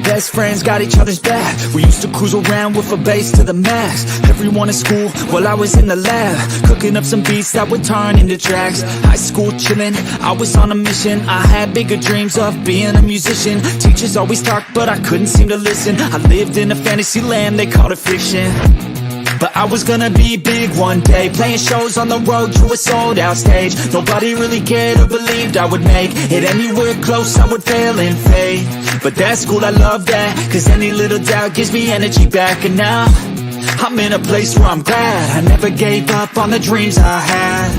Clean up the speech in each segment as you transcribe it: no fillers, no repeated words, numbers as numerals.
best friends got each other's back. We used to cruise around with a bass to the max. Everyone in school while I was in the lab, cooking up some beats that would turn into tracks. High school chillin', I was on a mission. I had bigger dreams of being a musician. Teachers always talked but I couldn't seem to listen. I lived in a fantasy land, they called it fiction. But I was gonna be big one day, playing shows on the road to a sold out stage. Nobody really cared or believed I would make it anywhere close, I would fail and fade. But that's cool, I love that, cause any little doubt gives me energy back. And now, I'm in a place where I'm glad I never gave up on the dreams I had.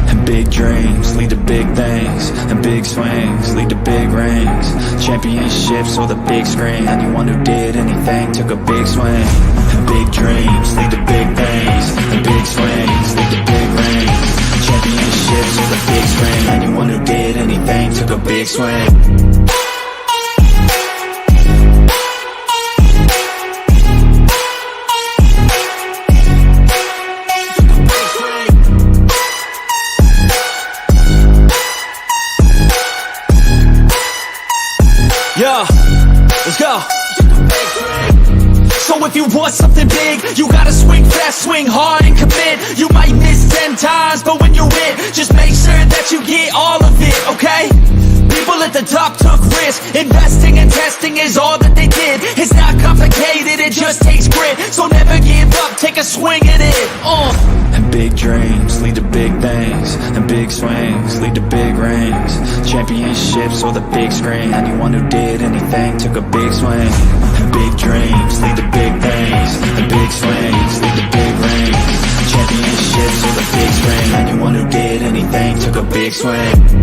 And big dreams lead to big things, and big swings lead to big rings. Championships or the big screen, anyone who did anything took a big swing. And big dreams lead to big things, and big swings lead to big rings. Championships or the big screen, anyone who did anything took a big swing. Yeah, let's go. So if you want something big, you gotta swing fast, swing hard and commit. You might miss 10 times, but when you hit, just make sure that you get all of it, okay? People at the top took risks. Investing and testing is all that they did. It's not complicated, it just takes grit. So never give up, take a swing at it. And big dreams lead to big things, and big swings lead to big rings. Championships or the big screen, anyone who did anything took a big swing. And big dreams lead to big things, and big swings lead to big rings. Championships or the big screen, anyone who did anything took a big swing.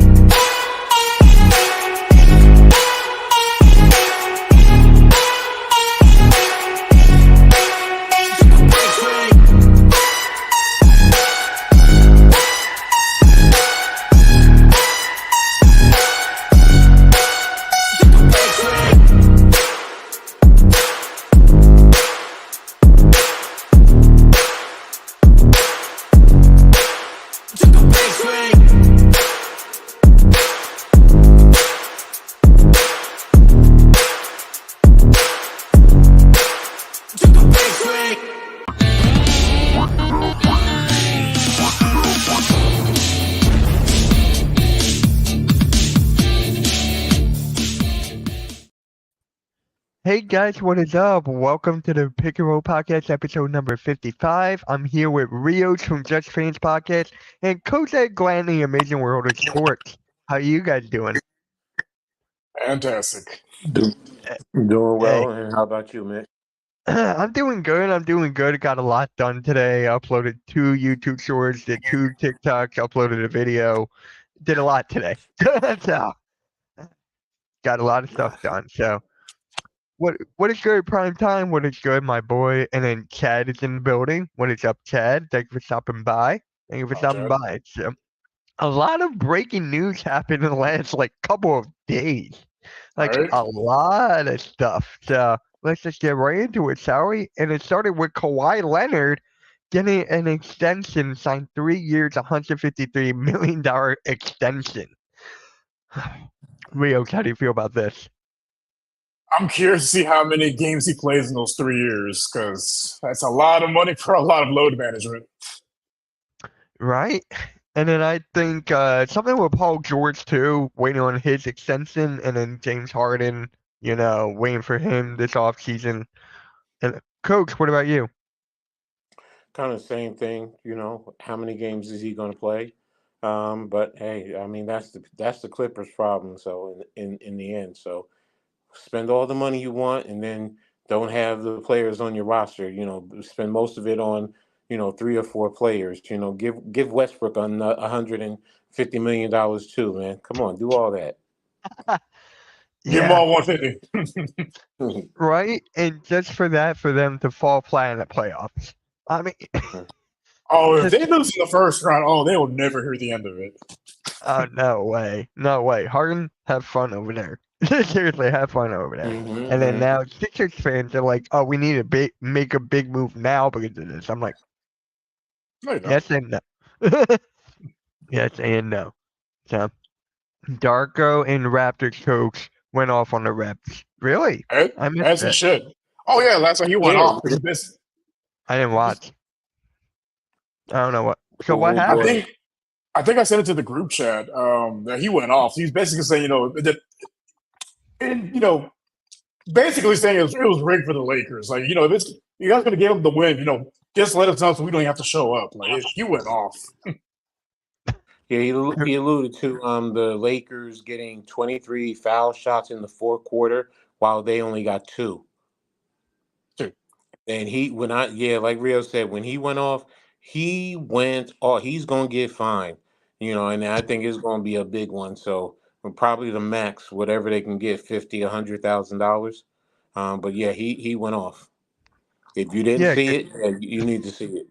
Hey guys, what is up? Welcome to the Pick and Roll Podcast, episode number 55. I'm here with Rios from Just Fans Podcast and Coach Ed Glenn, the Amazing World of Sports. How you guys doing? Fantastic. Doing well, and how about you, Mitch? I'm doing good. Got a lot done today. Uploaded 2 YouTube shorts, did 2 TikToks, uploaded a video. Did a lot today. So, got a lot of stuff done. So, what is good, prime time? What is good, my boy? And then Chad is in the building. What is up, Chad? Thank you for stopping by. So, a lot of breaking news happened in the last couple of days. A lot of stuff. So let's just get right into it, shall we? And it started with Kawhi Leonard getting an extension, signed 3 years, $153 million extension. Rio, how do you feel about this? I'm curious to see how many games he plays in those 3 years, because that's a lot of money for a lot of load management. Right? And then I think something with Paul George, too, waiting on his extension, and then James Harden, waiting for him this offseason. And Coach, what about you? Kind of same thing, how many games is he going to play? But hey, I mean that's the Clippers' problem. So in the end, so spend all the money you want, and then don't have the players on your roster. Spend most of it on 3 or 4 players. Give Westbrook on $150 million too, man. Come on, do all that. Give them all 150. Right, and just for them to fall flat in the playoffs. I mean, if they lose in the first round, they will never hear the end of it. Oh, no way. Harden, have fun over there. Seriously, have fun over there. Mm-hmm, and then now Sixers fans are like, "Oh, we need to make a big move now because of this." I'm like, yes and no. Yes and no. So, Darko and Raptors coach went off on the refs. Really? I missed As he it. should. Oh yeah, last time he went Yeah. off. I didn't watch. I don't know what. So what Oh, I happened? boy. think I sent it to the group chat. That he went off. He's basically saying, that, and basically saying it was rigged for the Lakers. Like, if it's you guys gonna give him the win, just let us know so we don't have to show up. Like, he went off. Yeah, he alluded to the Lakers getting 23 foul shots in the fourth quarter while they only got 2. Two. And like Rio said, when he went off, he's gonna get fined. And I think it's gonna be a big one. So probably the max, whatever they can get, $50,000, $100,000. But yeah, he went off. If you didn't Yeah, see it, you need to see it.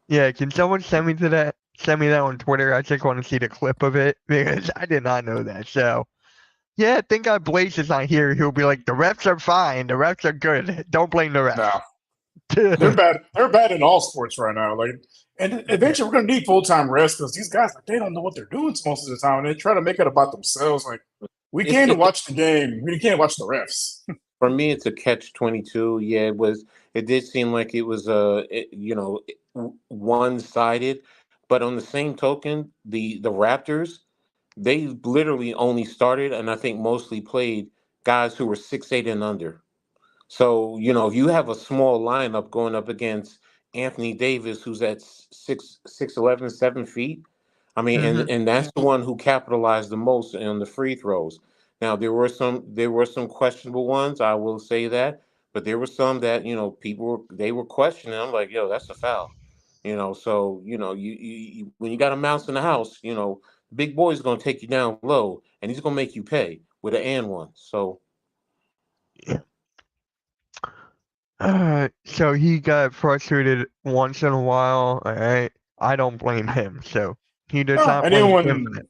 yeah. Can someone send me that on Twitter? I just want to see the clip of it because I did not know that. So yeah, thank God Blaze is not here. He'll be like, the refs are fine. The refs are good. Don't blame the refs. No, they're bad. They're bad in all sports right now. Like, and eventually we're gonna need full-time rest because these guys, like, they don't know what they're doing most of the time, and they try to make it about themselves. Like, we came to watch the game. We can't watch the refs. For me, it's a catch-22. Yeah, it did seem like it was one-sided, but on the same token, the Raptors, they literally only started and I think mostly played guys who were 6'8" and under. So, if you have a small lineup going up against Anthony Davis, who's at 6'11", 7 feet, I mean, and that's the one who capitalized the most on the free throws. Now there were some questionable ones, I will say that, but there were some that they were questioning. I'm like, yo, that's a foul. So you when you got a mouse in the house, big boy's gonna take you down low, and he's gonna make you pay with an and one. So so he got frustrated once in a while. All right, I don't blame him. So he does No, not blame him.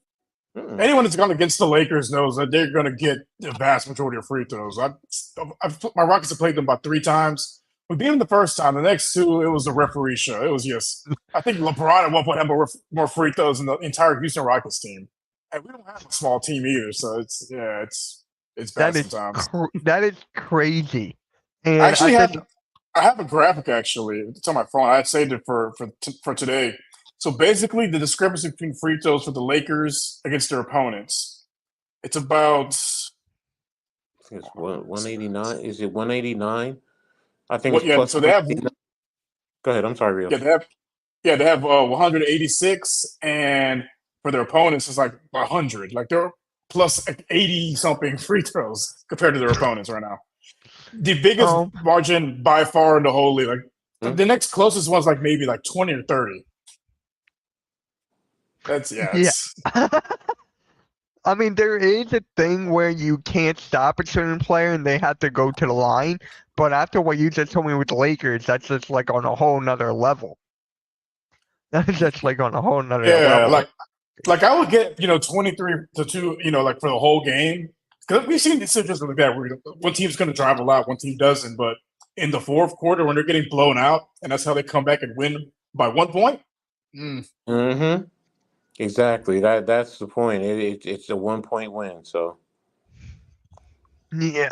anyone that's gone against the Lakers knows that they're going to get the vast majority of free throws. My Rockets have played them about 3 times. We beat them the first time. The next 2, it was the referee show. It was just, I think LeBron at one point had more free throws than the entire Houston Rockets team. And we don't have a small team either, so it's bad sometimes. That is crazy. And I actually I have a graphic actually. It's on my phone. I saved it for today. So basically, the discrepancy between free throws for the Lakers against their opponents, it's about. I think it's 189. Is it 189? I think Well, it's plus. so they have. Go ahead. I'm sorry, Real. Yeah, they have 186, and for their opponents, it's like 100. Like they're plus 80 something free throws compared to their opponents right now. The biggest margin by far in the whole league. Like the next closest one's like maybe like 20 or 30. That's yeah. I mean, there is a thing where you can't stop a certain player and they have to go to the line. But after what you just told me with the Lakers, that's just like on a whole nother level. That's just like on a whole nother level. Like I would get 23 to 2, like for the whole game. Because we've seen decisions like that where one team's going to drive a lot, one team doesn't. But in the fourth quarter, when they're getting blown out, and that's how they come back and win by 1 point. Mm-hmm. Exactly. That's the point. It's a 1-point win. So yeah.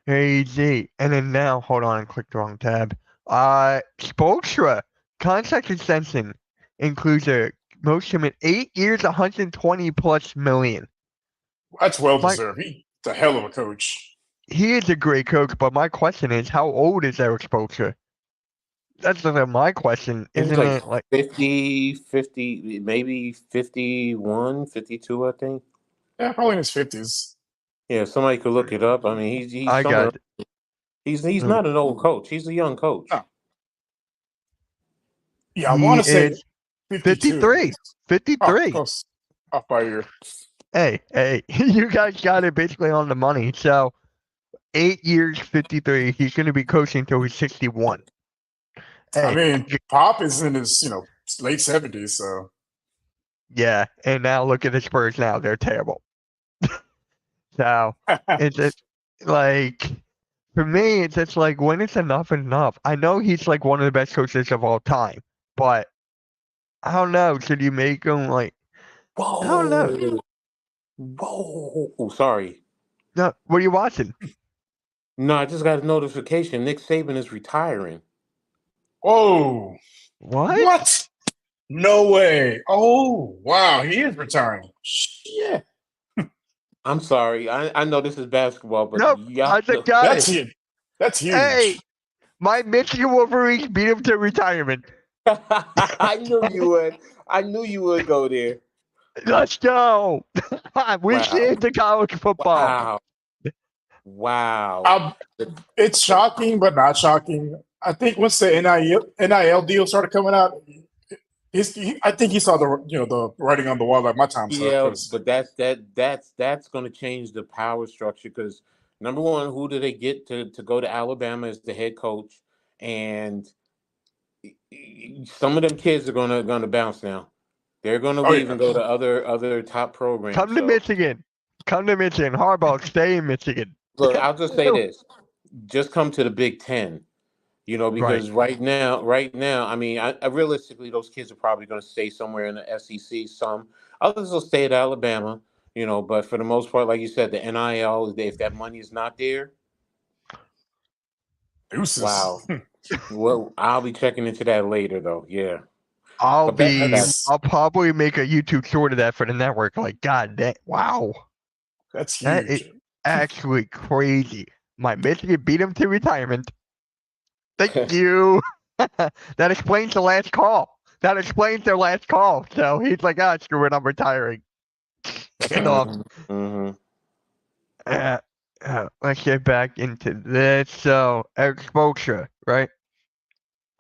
Easy. And then now, hold on, I clicked the wrong tab. Spoelstra contract extension includes a most of 8 years, 120 plus million. That's well deserved. He's a hell of a coach. He is a great coach, but my question is, how old is Erik Spoelstra? That's my question. Isn't it like 50, maybe 51, 52, I think? Yeah, probably in his 50s. Yeah, somebody could look it up. I mean, he's not an old coach. He's a young coach. No. Yeah, I want to say 53. 53. Close. Off by a year. Hey, you guys got it basically on the money. So 8 years, 53. He's going to be coaching until he's 61. Hey. I mean, Pop is in his late 70s, so yeah. And now look at the Spurs now; they're terrible. So it's just like, for me, it's just like, when it's enough. I know he's like one of the best coaches of all time, but I don't know. Should you make him like? Whoa! I don't know. Whoa! Sorry. No, what are you watching? No, I just got a notification. Nick Saban is retiring. Whoa. What? What? No way. Oh, wow. He is retiring. Shit. I'm sorry. I know this is basketball, but Nope, I just got That's it. huge. That's huge. Hey, my Michigan Wolverines beat him to retirement. I knew you would. I knew you would go there. Let's go. We're Wow. seeing the college football. Wow. It's shocking, but not shocking. I think once the NIL deal started coming out, I think he saw the writing on the wall like my time stuff. Yeah, 'cause- but that's going to change the power structure because number one, who do they get to go to Alabama as the head coach, and some of them kids are gonna bounce now. They're gonna Oh, leave yeah. and go to other top programs. Come to so- Michigan. Come to Michigan. Harbaugh, stay in Michigan. Look, I'll just say this: just come to the Big Ten. Because right now, I mean, I realistically, those kids are probably going to stay somewhere in the SEC. Some others will stay at Alabama. But for the most part, like you said, the NIL, if that money is not there, Deuces. wow. Well, I'll be checking into that later, though. Yeah. I'll that's- probably make a YouTube short of that for the network. Like, God damn, wow. That's That huge. is actually crazy. My Michigan beat him to retirement. Thank you. That explains the last call. That explains their last call. So he's like, screw it, I'm retiring. Get off. Mm-hmm. Let's get back into this. So, Eric Spoelstra, right?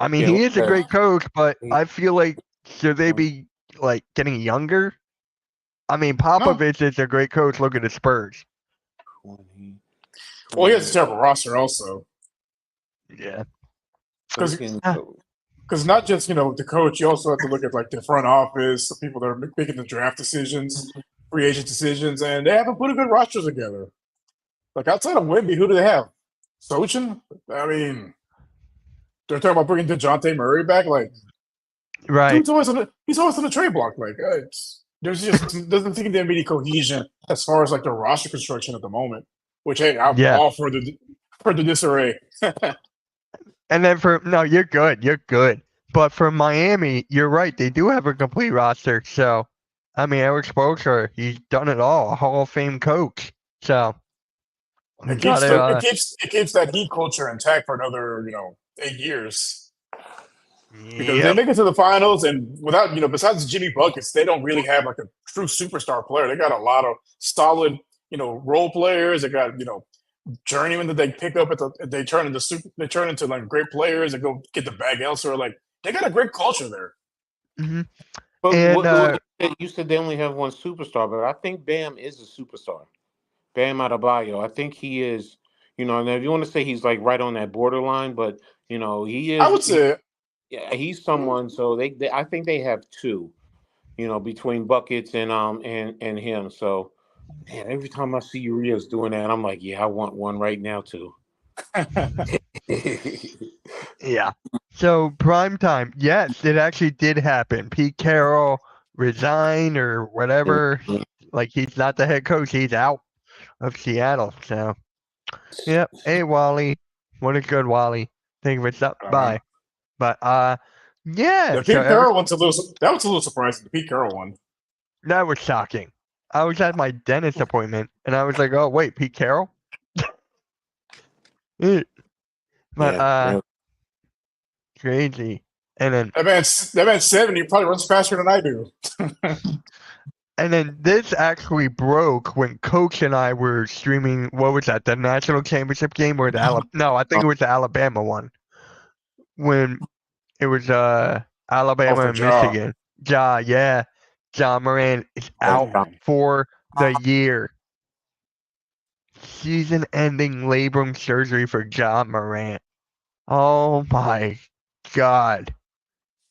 I mean, Yeah, he is a okay. great coach, but I feel like, should they be, like, getting younger? I mean, Popovich is a great coach. Look at the Spurs. Well, he has a terrible roster also. Yeah. Because not just the coach, you also have to look at like the front office, the people that are making the draft decisions, free agent decisions, and they haven't put a good roster together. Like outside of Wemby, who do they have? Sochin? I mean, they're talking about bringing DeJounte Murray back. Like, Right. he's always on the trade block. Like, there's just doesn't seem to be any cohesion as far as like the roster construction at the moment. Which hey, I'm all for the disarray. And then you're good. You're good. But for Miami, you're right. They do have a complete roster. So, I mean, Eric Spoelstra, he's done it all. A Hall of Fame coach. So, it keeps that Heat culture intact for another 8 years. Because they make it to the finals, and without besides Jimmy buckets, they don't really have like a true superstar player. They got a lot of solid role players. They got journeymen that they pick up they turn into like great players and go get the bag elsewhere. Like they got a great culture there. Mm-hmm. But And, you said they only have one superstar, but I think Bam is a superstar. Bam Adebayo, I think he is. Now if you want to say he's like right on that borderline, but he is. I would say, yeah, he's someone. So they I think they have two. Between buckets and him. So. Man, every time I see Urias doing that, I'm like, yeah, I want one right now too. Yeah. So prime time, yes, it actually did happen. Pete Carroll resigned or whatever. Like he's not the head coach; he's out of Seattle. So, yep. Hey, Wally, what a good Wally. Think of it up. Bye. But yeah. The Pete Carroll one's a little surprising. The Pete Carroll one. That was shocking. I was at my dentist appointment, and I was like, "Oh wait, Pete Carroll." But crazy. And then that man's 70. He probably runs faster than I do. And then this actually broke when Coach and I were streaming. What was that? The national championship game or the No, I think it was the Alabama one. When it was Alabama and Michigan. Ja Morant is out for the year. Season-ending labrum surgery for Ja Morant. Oh my God.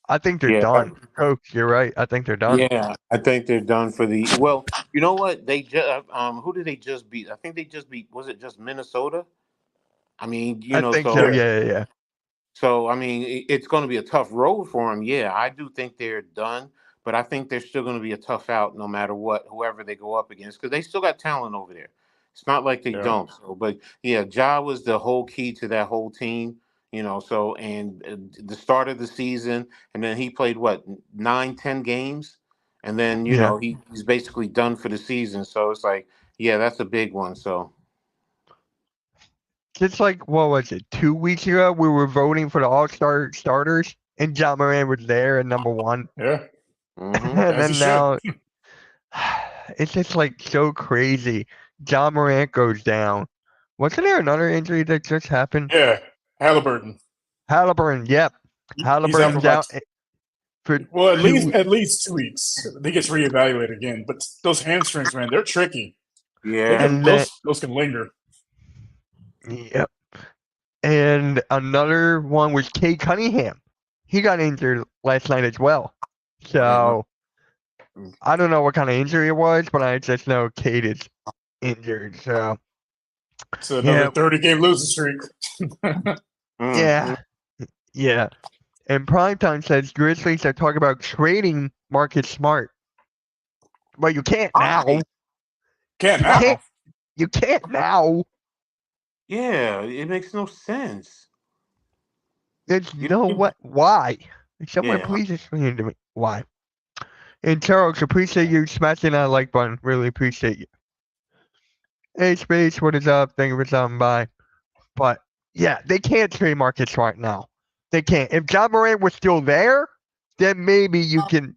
I think they're done. Coach, you're right. I think they're done. Yeah, I think they're done for the. Well, you know what? They just who did they just beat? I think they just beat. Was it just Minnesota? I mean, I think so. Yeah. So I mean, it's going to be a tough road for them. Yeah, I do think they're done, but I think they're still going to be a tough out no matter what, whoever they go up against, because they still got talent over there. It's not like they Yeah. don't. So, but yeah, Ja was the whole key to that whole team. So and the start of the season, and then he played what 9, 10 games, and then Yeah. he's basically done for the season. So it's like, yeah, that's a big one. So Just like, what was it, 2 weeks ago, we were voting for the All-Star starters, and John Moran was there at number one. Yeah. mhm. And As he then should. now, it's just like so crazy. John Morant goes down. Wasn't there another injury that just happened? Yeah. Halliburton. Halliburton, yep. He's out for Halliburton's about out for well, at 2 least weeks. at least 2 weeks. He gets reevaluated again. But those hamstrings, man, they're tricky. Yeah. And then, Those can linger. yep. And another one was Kate Cunningham. He got injured last night as well. So I don't know what kind of injury it was, but I just know Kate is injured. So It's another yeah, 30-game losing streak. yeah, yeah. And Primetime says Grizzlies are talking about trading Marcus Smart. Well, you can't now. Can't You now. can't. You can't now. Yeah, it makes no sense. There's You no don't- what. Why? Someone Yeah. please explain to me why. And Charles, appreciate you smashing that like button. Really appreciate you. Hey, Space, what is up? Thank you for stopping by. But yeah, they can't trade Marcus Smart now. They can't. If John Morant was still there, then maybe you can.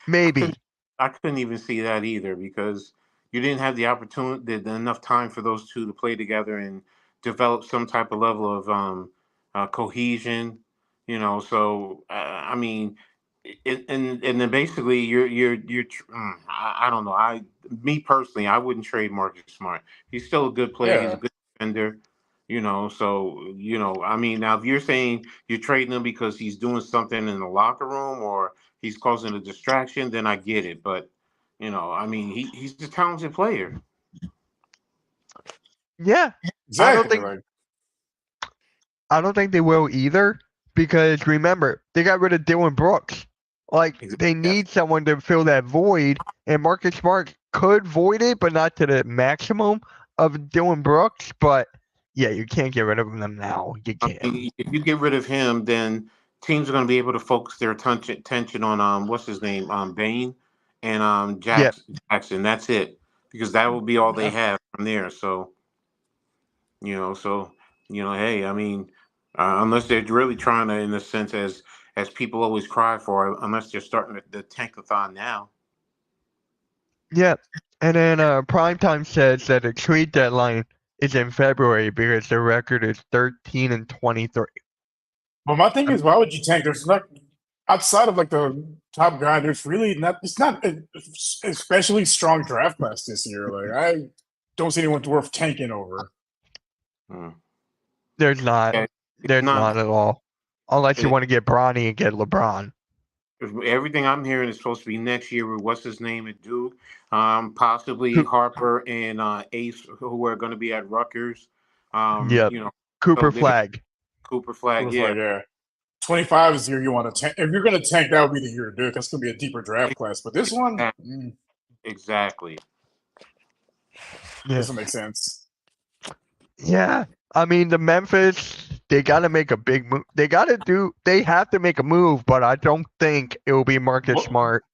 Maybe. I couldn't even see that either because you didn't have the opportunity, enough time for those two to play together and develop some type of level of cohesion. So I mean, and then basically I don't know. Me personally, I wouldn't trade Marcus Smart. He's still a good player. He's a Yeah. good defender. So I mean, now if you're saying you're trading him because he's doing something in the locker room or he's causing a distraction, then I get it. But I mean, he's a talented player. Yeah. Exactly. I don't think they will either because remember, they got rid of Dylan Brooks. Like, they need someone to fill that void, and Marcus Smart could void it, but not to the maximum of Dylan Brooks. But yeah, you can't get rid of them now. You can't. If you get rid of him, then teams are going to be able to focus their attention on what's his name, Bain and Jackson. That's it, because that will be all they have from there. So, hey, I mean, unless they're really trying to, in a sense, as people always cry for, unless they're starting the tankathon now. Yeah. And then Primetime says that the trade deadline is in February because their record is 13-23. But my thing is, why would you tank? There's not outside of like the top guy. There's really not. It's not an especially strong draft class this year. Like I don't see anyone worth tanking over. There's not. Yeah, There's not at all. Unless you It- want to get Bronny and get LeBron. Everything I'm hearing is supposed to be next year with what's his name at Duke, possibly Harper and Ace, who are going to be at Rutgers. Yep. Cooper so Flag. Cooper Flag, It was yeah. like, yeah. 25 is the year you want to tank. If you're going to tank, that would be the year to do it. That's going to be a deeper draft class. But this one Exactly. doesn't make sense. Yeah. I mean, the Memphis, they got to make a big move. They have to make a move, but I don't think it will be Marcus Smart.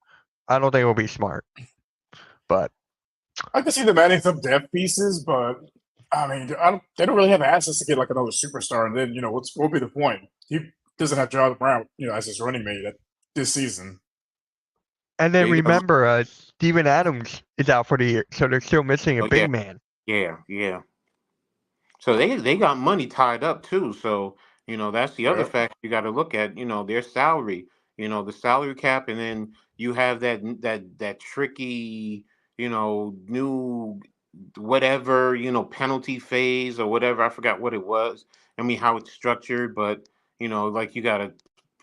I don't think it will be Smart. But I can see them adding some depth pieces, but I mean, they don't really have assets to get like another superstar. And then, what will be the point? He doesn't have John Brown, as his running mate this season. and then remember, Steven Adams is out for the year, so they're still missing a big man. Yeah. So they got money tied up too. So, that's the other factor you got to look at, their salary, the salary cap, and then you have that tricky, new whatever, penalty phase or whatever. I forgot what it was. I mean, how it's structured, but like you got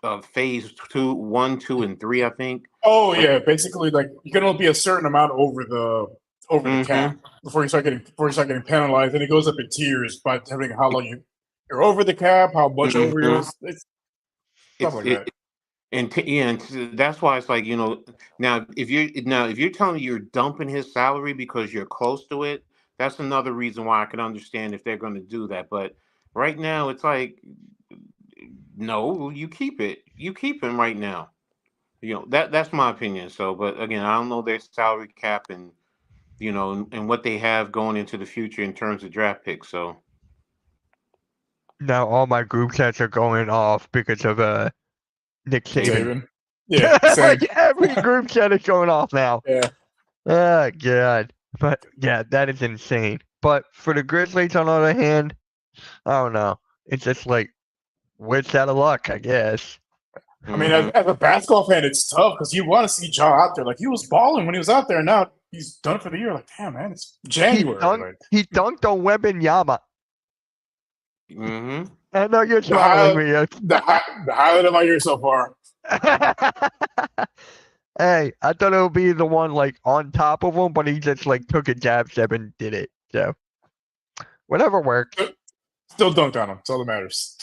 a phase 2, 1, 2, and 3, I think. Oh yeah, basically like you can only be a certain amount over the cap before you start getting penalized, and it goes up in tiers by depending how long you're over the cap, how much over you're. It's stuff like that. And that's why it's like, now if you're telling me you're dumping his salary because you're close to it, that's another reason why I can understand if they're going to do that. But right now, it's like, no, you keep it. You keep him right now. That's my opinion. So, but again, I don't know their salary cap and and what they have going into the future in terms of draft picks. So Now all my group chats are going off because of Nick Saban. Saban. Yeah, same. Like every group chat is going off now. Yeah. Oh god. But yeah, that is insane. But for the Grizzlies, on the other hand, I don't know. It's just like wits out of luck, I guess. I mean, as a basketball fan, it's tough because you want to see Ja out there. Like, he was balling when he was out there, and now he's done for the year. Like, damn, man, it's January. He dunked on Wembanyama. hmm I know you're smiling me. The highlight of my year so far. Hey, I thought it would be the one like on top of him, but he just like took a jab step and did it. So whatever worked. Still dunked on him. That's all that matters.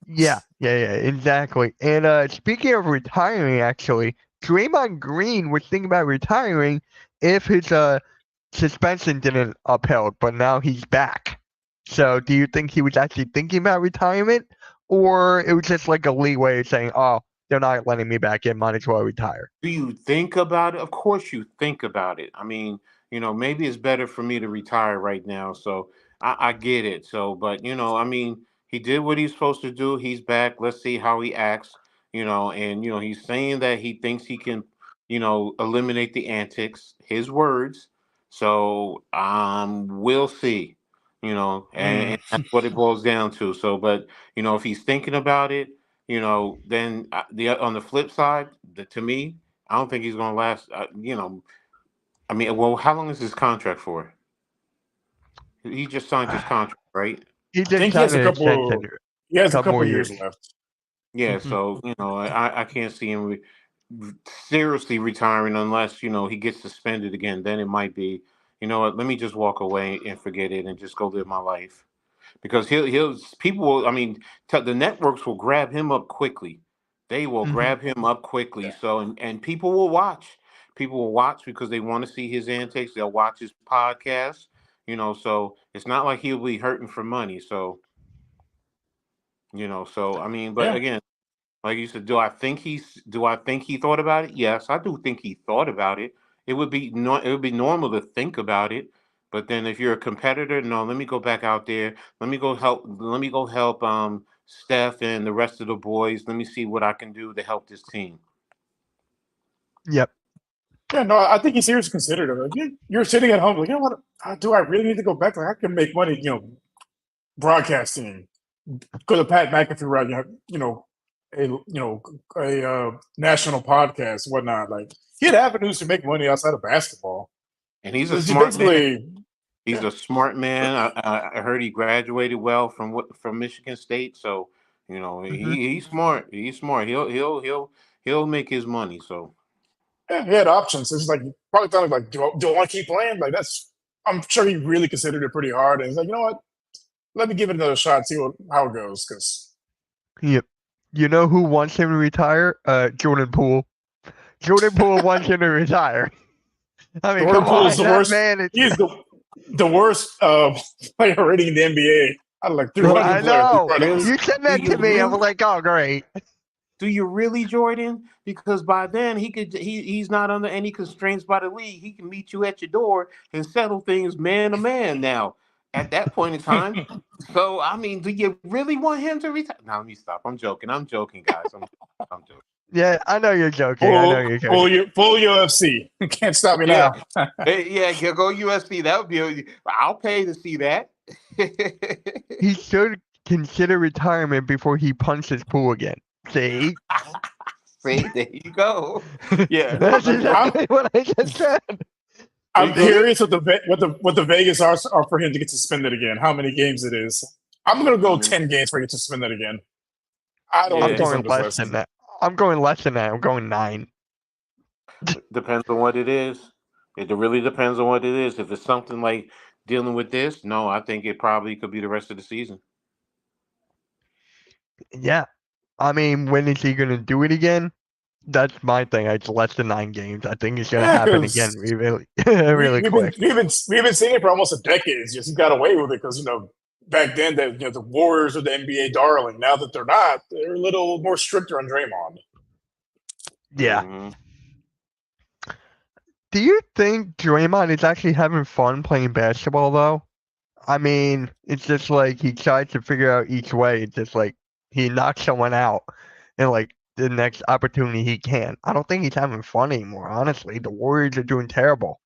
Yeah, exactly. And speaking of retiring, actually, Draymond Green was thinking about retiring if his suspension didn't upheld, but now he's back. So do you think he was actually thinking about retirement, or it was just like a leeway saying, "Oh, they're not letting me back in, might as well retire"? Do you think about it? Of course you think about it. I mean, maybe it's better for me to retire right now. So I get it. So, but I mean, he did what he's supposed to do. He's back. Let's see how he acts. And he's saying that he thinks he can, eliminate the antics. His words. So we'll see. And that's what it boils down to. So, but if he's thinking about it, then on the flip side, to me, I don't think he's going to last. I mean, well, how long is his contract for? He just signed his contract, right? He I just think he has signed a an couple. extension. He has a Couple couple more years years. left. Yeah. Mhm. So I can't see him seriously retiring unless he gets suspended again. Then it might be, what? Let me just walk away and forget it and just go live my life. Because people will, I mean, the networks will grab him up quickly. They will Mhm. grab him up quickly. So, and people will watch. People will watch because they want to see his antics. They'll watch his podcast. So it's not like he'll be hurting for money. So, so I mean, but Yeah. again, like you said, do I think he thought about it? Yes, I do think he thought about it. It would be normal to think about it, but then if you're a competitor, no, let me go back out there. Let me go help Steph and the rest of the boys. Let me see what I can do to help this team. Yep. Yeah, no, I think he's seriously considered it. Like, you're sitting at home, like, what? Do I really need to go back? Like, I can make money, broadcasting. Go to Pat McAfee, right? A national podcast, whatnot. Like, he had avenues to make money outside of basketball. And he's a It's smart man. basically, He's a smart man. I heard he graduated well from Michigan State, so he's smart. He's smart. He'll make his money. So. yeah, he had options. It's like probably thought like, do I want to keep playing? Like, I'm sure he really considered it pretty hard. And he's like, you know what? Let me give it another shot, see how it goes. Because Yep. You know who wants him to retire? Jordan Poole. Jordan Poole wants him to retire. I mean, Jordan come Poole on, is the that worst. man. He's the worst player rating in the NBA. I like 300 I players. know. Really? You said that Do you to me. I was really? like, oh, great. Do you really, Jordan? Because by then he's not under any constraints by the league. He can meet you at your door and settle things man to man now at that point in time. So I mean, do you really want him to retire? No, let me stop. I'm joking, guys. I'm joking. Yeah, I know you're joking. I know you're joking. Full UFC. Can't stop me Yeah. now. Yeah, go USC. That would be. I'll pay to see that. He should consider retirement before he punches Poole again. See? See, there you go. Yeah, That's exactly what I just said. I'm curious what the Vegas are for him to get suspended again. How many games it is? I'm gonna go 10 games for him to get suspended again. I don't. Yeah. I'm going less than that. I'm going less than that. I'm going 9. Depends on what it is. It really depends on what it is. If it's something like dealing with this, no, I think it probably could be the rest of the season. Yeah. I mean, when is he going to do it again? That's my thing. It's less than 9 games. I think it's gonna Yeah, happen again because really, we, really we've been quick. we've been seeing it for almost a decade. It's just he got away with it because back then that the Warriors were the NBA darling. Now that they're not, they're a little more stricter on Draymond. Yeah. Mhm. Do you think Draymond is actually having fun playing basketball though? I mean, it's just like he tries to figure out each way. It's just like he knocks someone out and like the next opportunity he can. I don't think he's having fun anymore, honestly. The Warriors are doing terrible.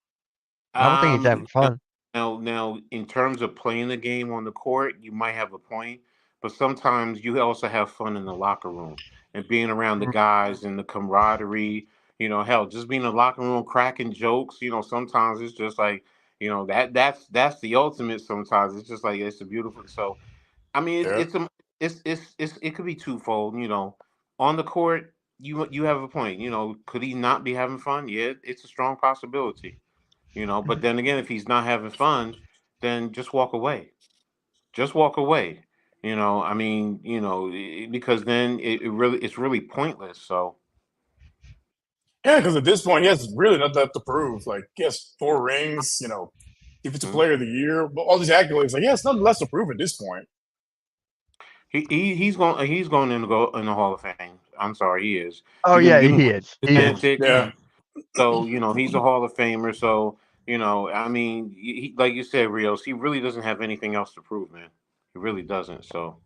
I don't think he's Um, having fun. now, in terms of playing the game on the court, you might have a point, but sometimes you also have fun in the locker room and being around the guys and the camaraderie. Hell, just being in the locker room, cracking jokes. Sometimes it's just like, that's the ultimate. Sometimes it's just like it's a beautiful. So, I mean, Yeah. it could be twofold. On the court, you have a point. Could he not be having fun? Yeah, it's a strong possibility. But then again, if he's not having fun, then just walk away. Just walk away. I mean, because then it's really pointless. So Yeah, because at this point, he has really nothing left to prove. Like, he has 4 rings, defensive mhm. player of the year, but all these accolades. Like, he has nothing less to prove at this point. He's going in to go in the Hall of Fame. I'm sorry, he is. Oh You can yeah, give him he is. He is. statistics. Yeah. So he's a Hall of Famer. So I mean, like you said, Rios, he really doesn't have anything else to prove, man. He really doesn't. So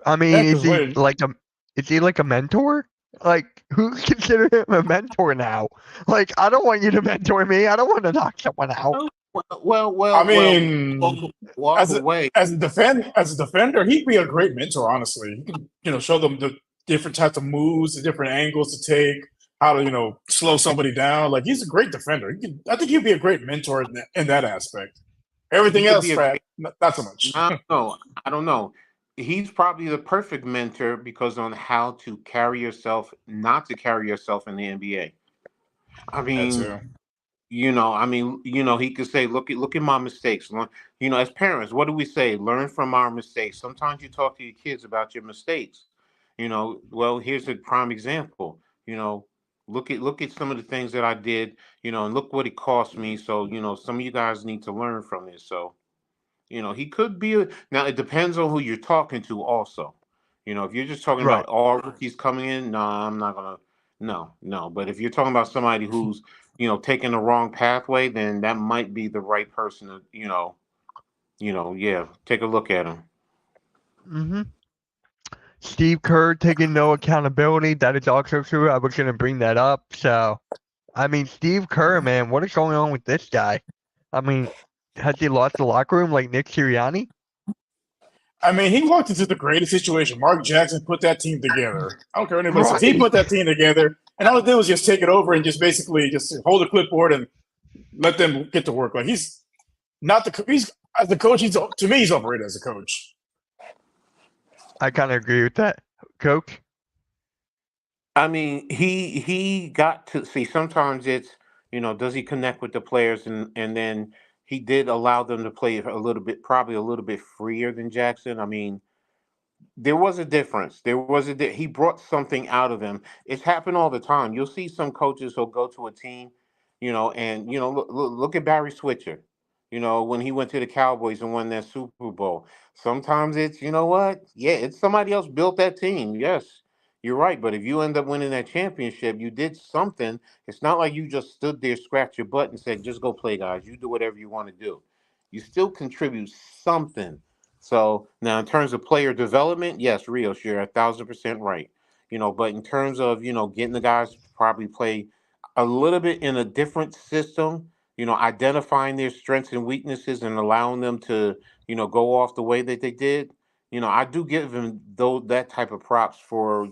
I Yeah, mean, because when is he like a mentor? Like who's consider him a mentor now? Like I don't want you to mentor me. I don't want to knock someone out. I well. mean, Walk as a away. as a defender, he'd be a great mentor. Honestly, he can show them the different types of moves, the different angles to take, how to slow somebody down. Like, he's a great defender. I think he'd be a great mentor in that aspect. He Everything could else, be a Fat, great. not so much. No, I don't know. He's probably the perfect mentor because on how to carry yourself, not to carry yourself in the NBA. I That mean, too. he could say, look at my mistakes. As parents, what do we say? Learn from our mistakes. Sometimes you talk to your kids about your mistakes. Well, here's a prime example. Look at some of the things that I did. And look what it cost me. So some of you guys need to learn from this. So he could be now. It depends on who you're talking to, also. If you're just talking Right. about all rookies coming in, no, I'm not gonna. No, no. But if you're talking about somebody who's taking the wrong pathway, then that might be the right person to yeah, take a look at him. hmm Steve Kerr taking no accountability. That is also true. I was gonna bring that up. So I mean, Steve Kerr, man, what is going on with this guy? I mean, has he lost the locker room like Nick Sirianni? I mean, he walked into the greatest situation. Mark Jackson put that team together. I don't care what anybody says. He Right. put that team together, and all he did was just take it over and just basically just hold the clipboard and let them get to work. Like, he's not the he's as a coach. To me, he's overrated as a coach. I kind of agree with that, Coach. I mean, he got to see. Sometimes it's does he connect with the players, and then he did allow them to play a little bit, probably a little bit freer than Jackson. I mean, there was a difference. He brought something out of them. It's happened all the time. You'll see some coaches who'll go to a team, and look at Barry Switzer. When he went to the Cowboys and won that Super Bowl. Sometimes it's what? Yeah, it's somebody else built that team. Yes, you're right. But if you end up winning that championship, you did something. It's not like you just stood there, scratched your butt, and said, "Just go play, guys. You do whatever you want to do." You still contribute something. So now, in terms of player development, yes, Rios, you're 1,000% right. But in terms of getting the guys to probably play a little bit in a different system, identifying their strengths and weaknesses and allowing them to go off the way that they did. I do give them that type of props for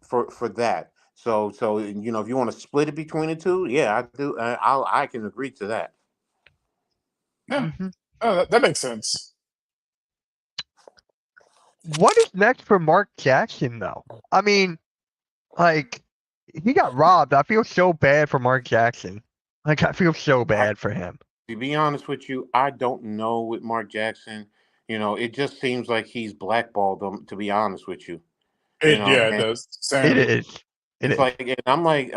for that. So if you want to split it between the two, yeah, I do. I can agree to that. Yeah, hmm that makes sense. What is next for Mark Jackson, though? I mean, like, he got robbed. I feel so bad for Mark Jackson. Like, I feel so bad for him. To be honest with you, I don't know with Mark Jackson. It just seems like he's blackballed them, to be honest with you. You know, Yeah, it and does. It Same. is. It it's is. like, and I'm like,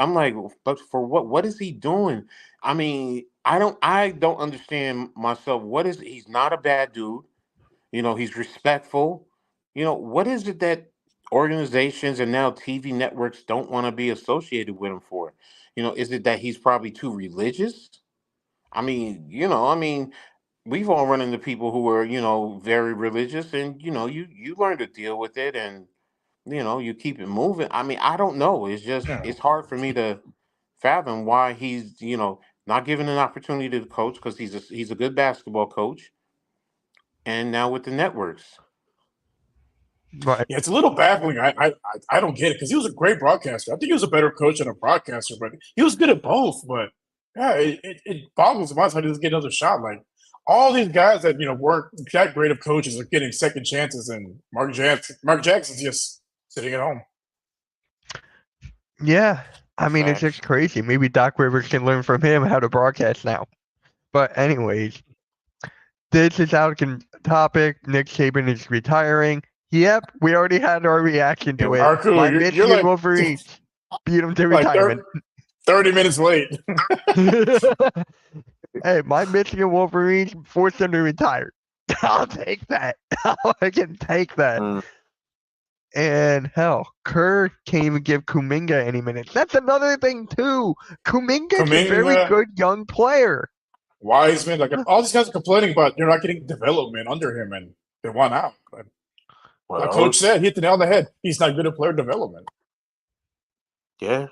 but for what? What is he doing? I mean, I don't understand myself. What is? He's not a bad dude. You know, he's respectful. You know, what is it that organizations and now TV networks don't want to be associated with him for? You know, is it that he's probably too religious? I mean, I mean, we've all run into people who are, very religious, and you learn to deal with it, and you keep it moving. I mean, I don't know. It's just Yeah. it's hard for me to fathom why he's, not given an opportunity to coach, because he's a good basketball coach, and now with the networks. Right. Yeah, it's a little baffling. I don't get it because he was a great broadcaster. I think he was a better coach than a broadcaster, but he was good at both. But yeah, it boggles my mind how he doesn't get another shot. Like all these guys that weren't that great of coaches are getting second chances, and Mark Jackson's just sitting at home. Yeah. I mean, it's Facts. just crazy. Maybe Doc Rivers can learn from him how to broadcast now. But anyways, this is out of topic. Nick Saban is retiring. Yep, we already had our reaction to it. Arku, My you're Michigan Wolverines beat him to like retirement. 30 minutes late. Hey, my Michigan Wolverines forced them to retire. I'll take that. I can take that. Mm. And hell, Kerr can't even give Kuminga any minutes. That's another thing too. Kuminga's a very Kuminga, good young player. Wiseman, like all these guys are complaining about they're not getting development under him, and they won out. But like Well, Coach said, he hit the nail on the head. He's not good at player development. yeah,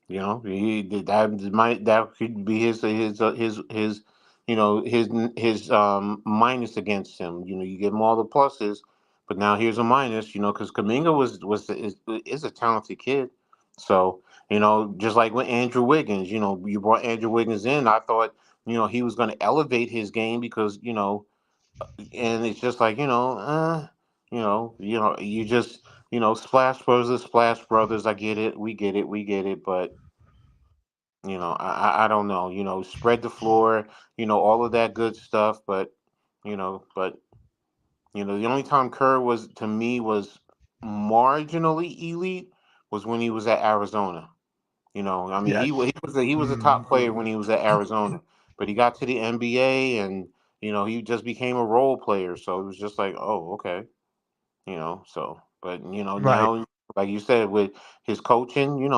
that could be his minus against him. You give him all the pluses, but now here's a minus. Because Kaminga is a talented kid. So just like with Andrew Wiggins, you brought Andrew Wiggins in. I thought he was going to elevate his game because and it's just like you just Splash Brothers. I get it, we get it, but I don't know. Spread the floor, all of that good stuff, but but the only time Kerr was to me was marginally elite was when he was at Arizona. I mean, Yes. he was a top player when he was at Arizona, but he got to the NBA and he just became a role player. So it was just like, oh, okay, So, but Right. now, like you said, with his coaching,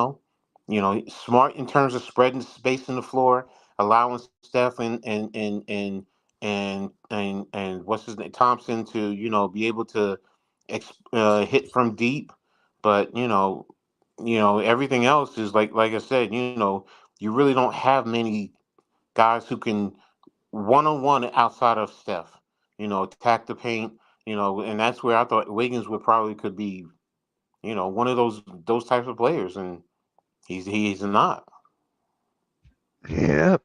smart in terms of spreading space in the floor, allowing Steph and what's his name, Thompson, to be able to hit from deep, but everything else is like I said, you really don't have many guys who can one on one outside of Steph, attack the paint, and that's where I thought Wiggins would probably could be, one of those types of players, and he's not. Yeah.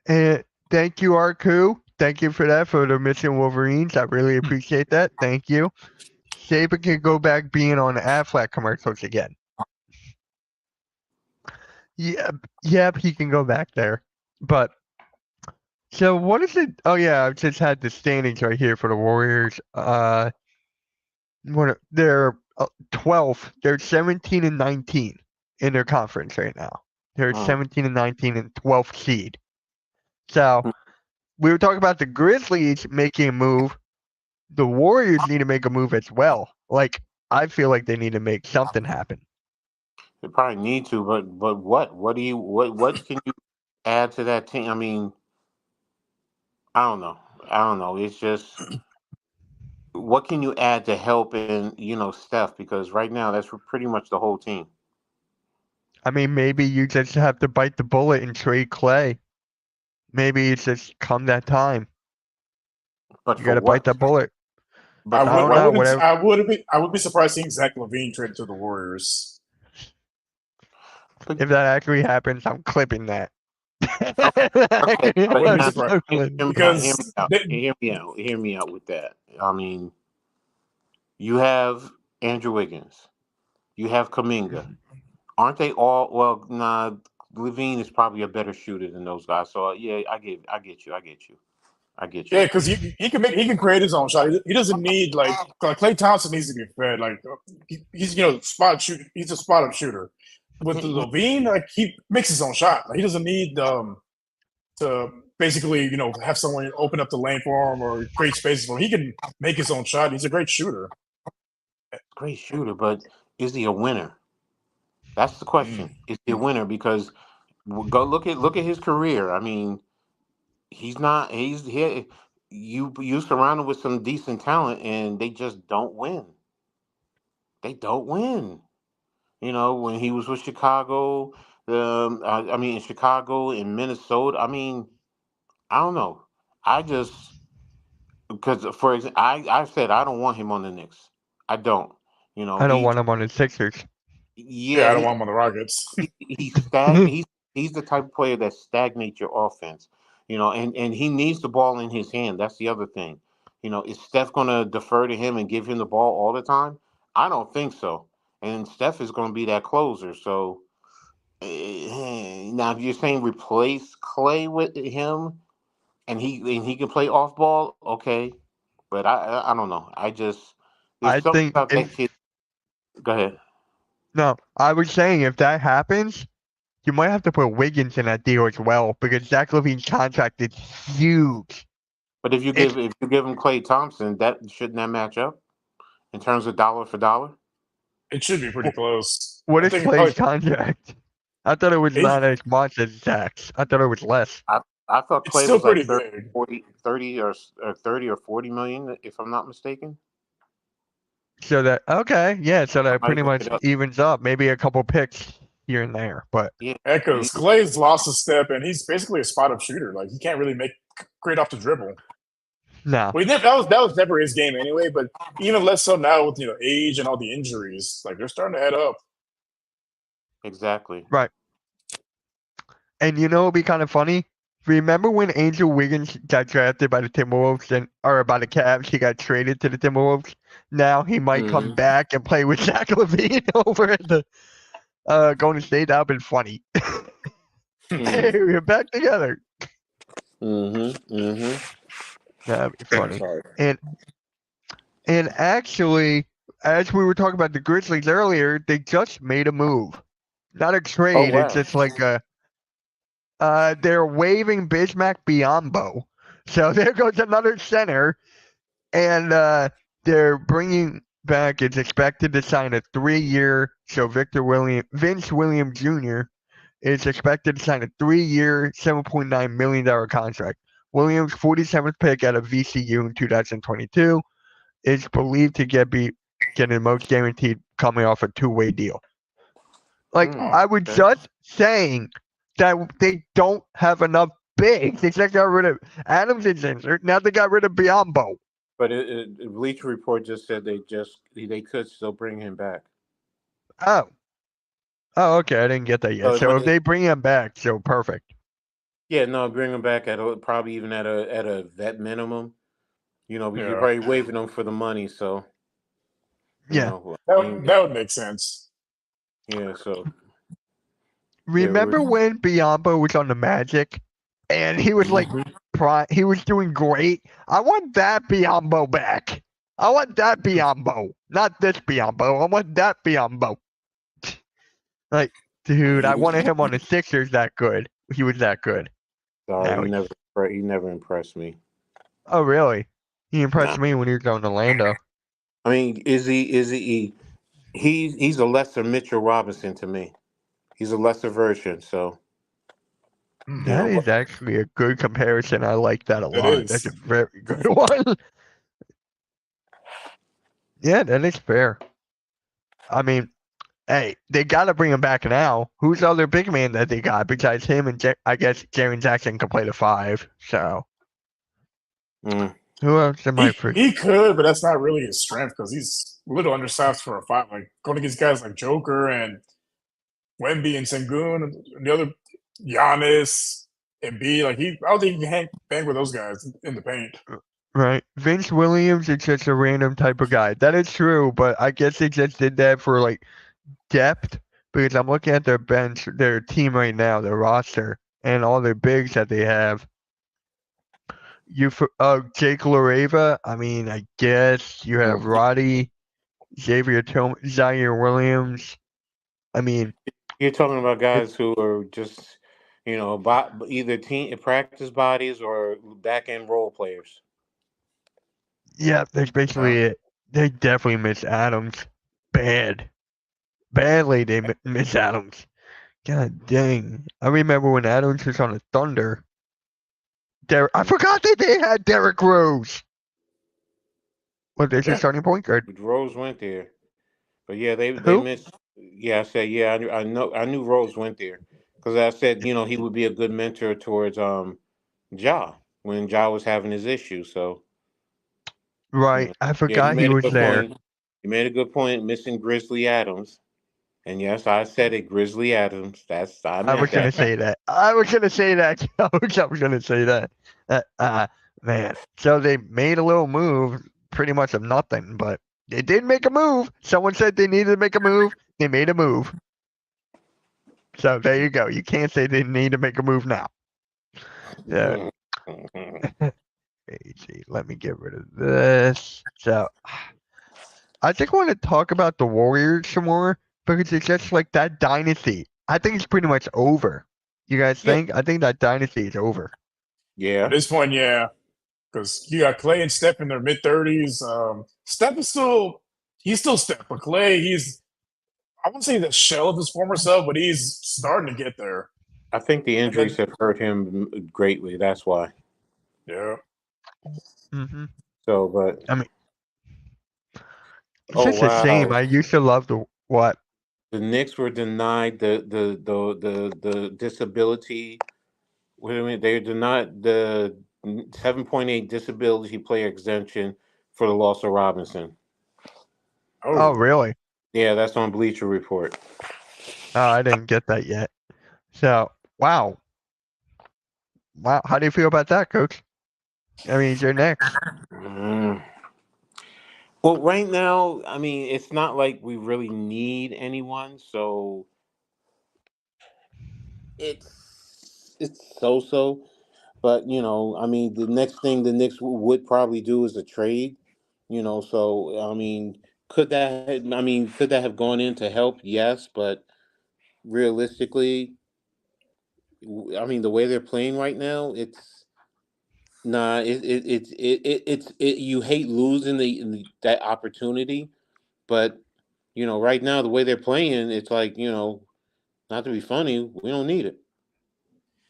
And thank you, Arku. Thank you for that for the Michigan Wolverines. I really appreciate that. Thank you. Saban can go back being on Aflac commercials again. Yep, he can go back there. But so what is it? Oh yeah, I've just had the standings right here for the Warriors. They're 12th. They're 17 and 19 in their conference right now. They're Mm. 17 and 19 and 12th seed. So we were talking about the Grizzlies making a move. The Warriors need to make a move as well. Like I feel like they need to make something happen. They probably need to, but what? What can you add to that team? I mean, I don't know. It's just what can you add to help in Steph, because right now that's pretty much the whole team. I mean, maybe you just have to bite the bullet and trade Clay. Maybe it's just come that time. But You for got to bite what? that bullet. But I for don't what? know. Whatever. I would be surprised seeing Zach LaVine traded to the Warriors. But If that actually happens, I'm clipping that. okay, I but wouldn't be now surprised because hear me out with that. I mean, you have Andrew Wiggins, you have Kaminga. Aren't they all? Well, nah. Levine is probably a better shooter than those guys. So yeah, I get you. I get you. Yeah, because he can create his own shot. He doesn't need like Klay Thompson needs to be fed. Like he's spot shoot. He's a spot up shooter. With Levine, like he makes his own shot. Like, he doesn't need to basically have someone open up the lane for him or create spaces for him. He can make his own shot. He's a great shooter. Great shooter, but is he a winner? That's the question. Is he a winner? Because go look at his career. I mean, he's not. He's here. You surround him with some decent talent, and they just don't win. They don't win. When he was with Chicago, I mean, in Chicago, in Minnesota. I mean, I don't know. I just because for example, I said I don't want him on the Knicks. I don't. I don't want him on the Sixers. Yeah, I don't want him on the Rockets. He's the type of player that stagnates your offense. And he needs the ball in his hand. That's the other thing. Is Steph going to defer to him and give him the ball all the time? I don't think so. And Steph is going to be that closer. So now, if you're saying replace Clay with him, and he can play off ball, okay. But I don't know. I think about that kid. Go ahead. No, I was saying if that happens, you might have to put Wiggins in that deal as well because Zach LaVine's contract is huge. But if you give him Klay Thompson, shouldn't that match up in terms of dollar for dollar? It should be pretty close. What is Clay's contract? I thought it was not as much as Zach's. I thought it was less. I thought Klay still was like pretty 30 or 40 million, if I'm not mistaken. So that so that pretty much look it up. evens up. Maybe a couple picks here and there, but Yeah. Echoes. Clay's lost a step, and he's basically a spot up shooter. Like he can't really make great off the dribble. no. Well, that was never his game anyway. But even less so now with age and all the injuries. Like they're starting to add up. Exactly. Right. And it'd be kind of funny. Remember when Angel Wiggins got drafted by the Timberwolves or by the Cavs? He got traded to the Timberwolves. Now he might come back and play with Zach LaVine over at the Golden State. That'd been funny. Hey, we're back together. That'd be funny. And actually, as we were talking about the Grizzlies earlier, they just made a move. Not a trade. wow. It's just like they're waiving Bismack Biyombo. So there goes another center. And they're bringing back, it's expected to sign a 3-year. So Vince Williams Jr. is expected to sign a 3-year, $7.9 million contract. Williams, 47th pick out of VCU in 2022, is believed to getting the most guaranteed coming off a 2-way deal. I was just saying that they don't have enough bigs. They just got rid of Adams is injured. Now they got rid of Biyombo. But Bleacher Report just said they could still bring him back. Oh, okay. I didn't get that yet. So if they bring him back, so perfect. Yeah, no, bring him back probably even at a vet minimum. You're probably waiving them for the money. So yeah, that would make sense. Yeah. So remember when Biyombo was on the Magic, and he was he was doing great. I want that Biyombo back. I want that Biyombo, not this Biyombo. I want that Biyombo. Dude, I wanted him on the Sixers. That good. He was that good. Sorry, he never impressed me. Oh, really? He impressed me when he was on Orlando. I mean, is he? He's a lesser Mitchell Robinson to me. He's a lesser version. So that is actually a good comparison. I like that a lot. That's a very good one. Yeah, that is fair. I mean, hey, they got to bring him back now. Who's the other big man that they got besides him? And I guess Jaren Jackson can play the 5. So who else am I forgetting? He could, but that's not really his strength because he's a little undersized for a 5. Like going against guys like Joker and Wemby and Sengun and the other Giannis and B. I don't think he can bang with those guys in the paint. Right. Vince Williams is just a random type of guy. That is true, but I guess they just did that for depth because I'm looking at their bench, their team right now, their roster, and all their bigs that they have. Jake Lareva. I mean, I guess you have Mm. Roddy, Xavier Tillman, Zaire Williams. I mean, You're talking about it's guys who are just, either team practice bodies or back end role players. yeah, that's basically it. They definitely miss Adams. Badly they miss Adams. God dang! I remember when Adams was on the Thunder. I forgot that they had Derrick Rose. Well, there's your Yeah. starting point guard. Rose went there, but yeah, they Who? missed. Yeah, I said yeah. I knew Rose went there because I said he would be a good mentor towards Ja when Ja was having his issues. So Right, I yeah, you forgot he made a was good there. point. You made a good point missing Grizzly Adams, and yes, I said it. Grizzly Adams. I I was meant gonna that. say that. I was gonna say that. I was gonna say that. Man. So they made a little move, pretty much of nothing, but they did make a move. Someone said they needed to make a move. They made a move. So there you go. You can't say they need to make a move now. Yeah. Crazy. Let me get rid of this. So I think I want to talk about the Warriors some more because it's just like that dynasty. I think it's pretty much over. You guys Yeah, think? I think that dynasty is over. At yeah. this point, yeah, because you got Clay and Steph in their mid-30s. Steph is he's still Steph, but Clay, I wouldn't say the shell of his former self, but he's starting to get there. I think the And then, injuries have hurt him greatly. That's why. yeah, Hmm So, but I mean, it's oh just a shame. wow, I used to love the what? the Knicks were denied the disability. Wait a minute, they were denied the 7.8 disability player exemption for the loss of Robinson. Oh, oh, really? Yeah, that's on Bleacher Report. Oh, I didn't get that yet. So, wow. Wow. How do you feel about that, Coach? I mean, you're next. Mm. Well, right now, I mean, it's not like we really need anyone, so it's so. But I mean, the next thing the Knicks would probably do is a trade. So I mean, could that have gone in to help? Yes, but realistically, I mean, the way they're playing right now, it's nah. You hate losing that opportunity, but right now the way they're playing, it's like not to be funny, we don't need it.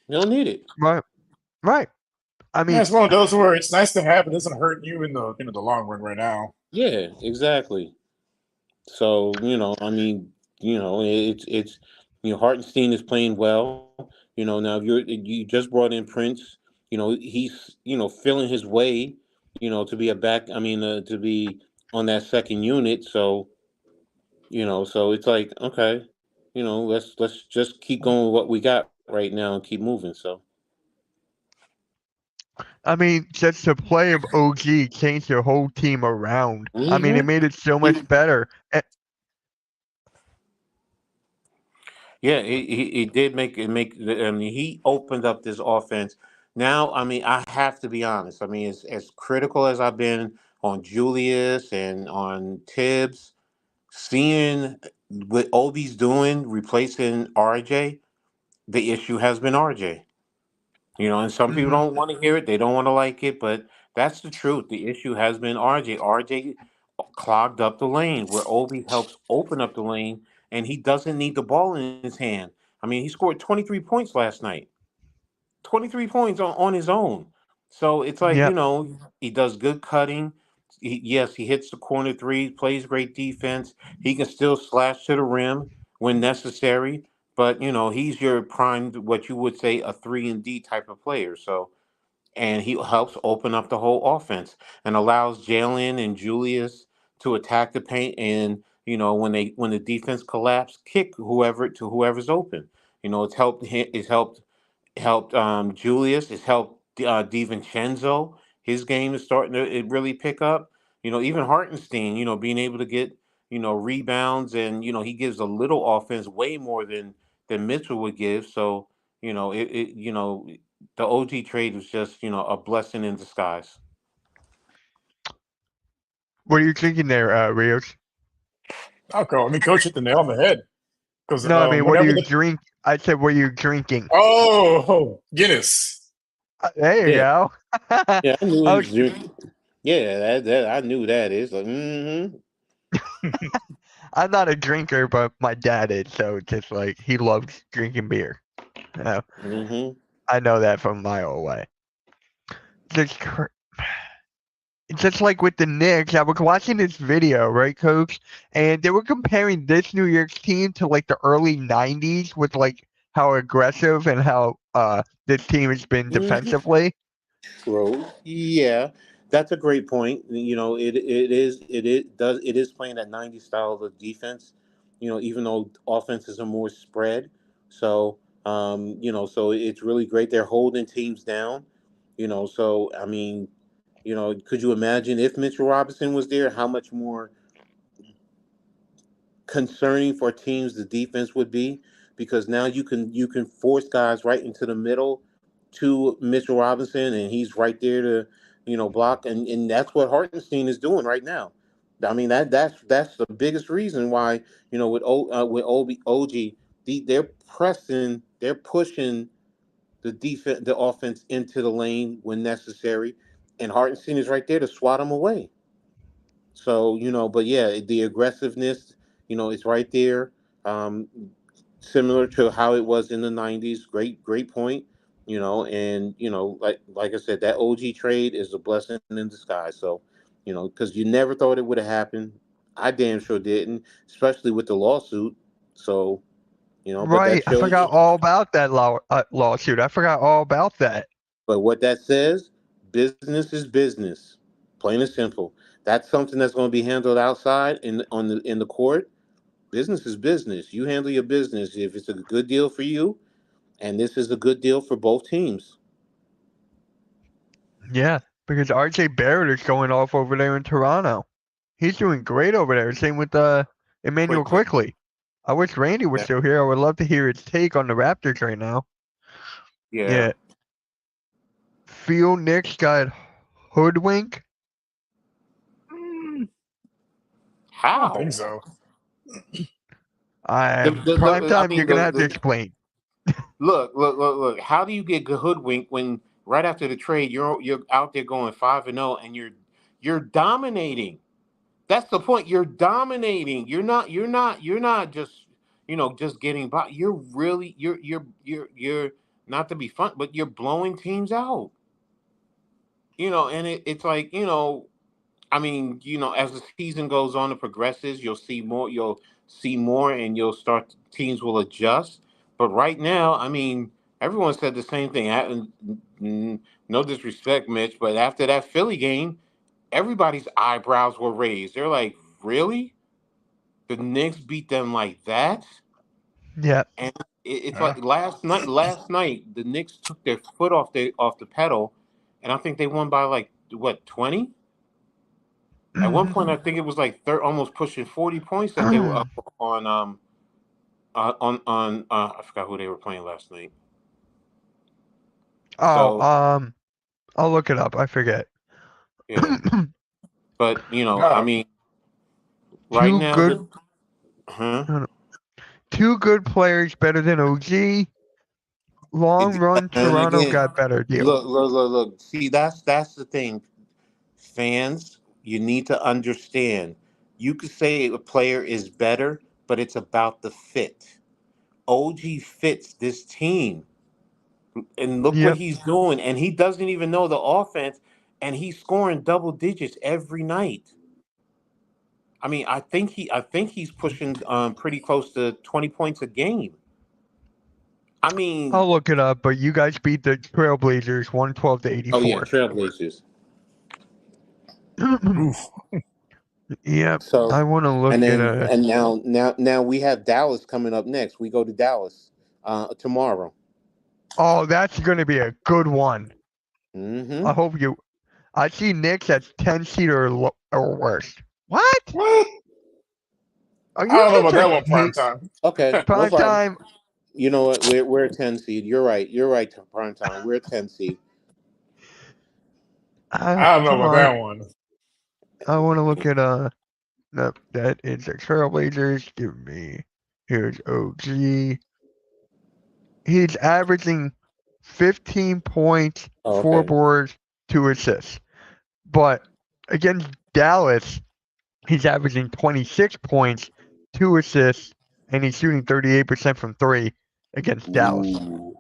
We don't need it. Right. Right. I yeah, mean, it's one of those where it's nice to have, it doesn't hurt you in the long run right now. Yeah, exactly. So I mean, it's Hartenstein is playing well. Now you just brought in Prince. He's feeling his way. To be a back. I mean, to be on that second unit. So so it's like okay, let's just keep going with what we got right now and keep moving. So just the play of OG changed their whole team around. I mean, it hmm made it so much better. yeah, he did make it make. I mean, he opened up this offense. Now, I mean, I have to be honest. I mean, as critical as I've been on Julius and on Tibbs, seeing what Obi's doing, replacing RJ, the issue has been RJ. And some people Mhm. don't want to hear it. They don't want to like it, but that's the truth. The issue has been RJ. RJ clogged up the lane where Obi helps open up the lane, and he doesn't need the ball in his hand. I mean, he scored 23 points last night. 23 points on his own. So it's like, Yep. he does good cutting. Yes, he hits the corner three, plays great defense. He can still slash to the rim when necessary. But, he's your prime, what you would say, a 3-and-D type of player. So, and he helps open up the whole offense and allows Jalen and Julius to attack the paint and, when the defense collapse, kick whoever's open. It's helped Julius. It's helped DiVincenzo. His game is starting to really pick up. Even Hartenstein. Being able to get rebounds and he gives a little offense way more than Mitchell would give. So the OG trade was just a blessing in disguise. What are you thinking there, Rios? Okay, I mean, Coach hit the nail on the head because No, I mean, what do whenever you the drink? I said, what are you drinking? Guinness. There you Yeah, go. yeah, I knew I he was was drinking. Yeah, that I knew that. It's like, I'm not a drinker, but my dad is, so it's just like he loves drinking beer. Uh, I know that from my old way. Just like with the Knicks, I was watching this video, right, Coach? And they were comparing this New York team to like the early '90s with like how aggressive and how this team has been mm-hmm. defensively. True. Yeah, that's a great point. It is playing that 90s style of defense. Even though offenses are more spread, so so it's really great. They're holding teams down. So I mean, could you imagine if Mitchell Robinson was there, how much more concerning for teams the defense would be? Because now you can force guys right into the middle to Mitchell Robinson, and he's right there to block, and that's what Hartenstein is doing right now. I mean that's the biggest reason why with OG, they're pushing the offense into the lane when necessary, and Hartenstein is right there to swat them away. So, but yeah, the aggressiveness, it's right there. Um, Similar to how it was in the '90s. Great point. And like I said, that OG trade is a blessing in disguise. So, because you never thought it would have happened. I damn sure didn't, especially with the lawsuit. So, but that Right. I shows. forgot all about that lawsuit. I forgot all about that. But what that says, business is business, plain and simple. That's something that's going to be handled outside in the court. Business is business. You handle your business. If it's a good deal for you, and this is a good deal for both teams. Yeah, because RJ Barrett is going off over there in Toronto. He's doing great over there. Same with Emmanuel Quickly, Quickly. I wish Randy was yeah, still here. I would love to hear his take on the Raptors right now. yeah. Yeah. Feel Knicks got hoodwink. Mm, I don't How? think so. Prime I time, you're mean, gonna have to explain. look. How do you get hoodwinked when right after the trade you're out there going 5-0 and you're dominating? That's the point. You're dominating. You're not just just getting by. You're really you're not to be fun, but you're blowing teams out. And it's like, I mean, as the season goes on and progresses, you'll see more, and teams will adjust. But right now, I mean, everyone said the same thing. No disrespect, Mitch, but after that Philly game, everybody's eyebrows were raised. They're like, really? The Knicks beat them like that? Yeah. And it's Yeah. like last night the Knicks took their foot off the pedal, and I think they won by like what, 20? At one point, I think it was like almost pushing 40 points that they were up on I forgot who they were playing last night. Oh, So I'll look it up. I forget. yeah, but I No, mean, right Two now, good, huh? two good players better than OG. Long run, And Toronto again, got better deal. look. See, that's the thing. Fans, you need to understand. You could say a player is better, but it's about the fit. OG fits this team. And look what Yep. he's doing. And he doesn't even know the offense, and he's scoring double digits every night. I mean, I think he's pushing pretty close to 20 points a game. I mean, I'll look it up, but you guys beat the Trailblazers 112 to oh yeah, 84. Trailblazers. oof. Yep. So, I want to and look at then a. and now we have Dallas coming up next. We go to Dallas tomorrow. Oh, that's going to be a good one. I Mm-hmm. hope you. I see Knicks at 10 seed or worse. What? What? Are I you don't know about such a that one prime hate? time. Okay, no Prime problem. time. You know what? We're a 10 seed. You're right. You're right, Prime Time. We're a 10 seed. I don't know Come about on. that one. I want to look at no, that is the Trailblazers. Give me here's OG. He's averaging 15 points, Oh, 4 okay. boards, 2 assists. But against Dallas, he's averaging 26 points, 2 assists, and he's shooting 38% from 3 against Dallas. Ooh.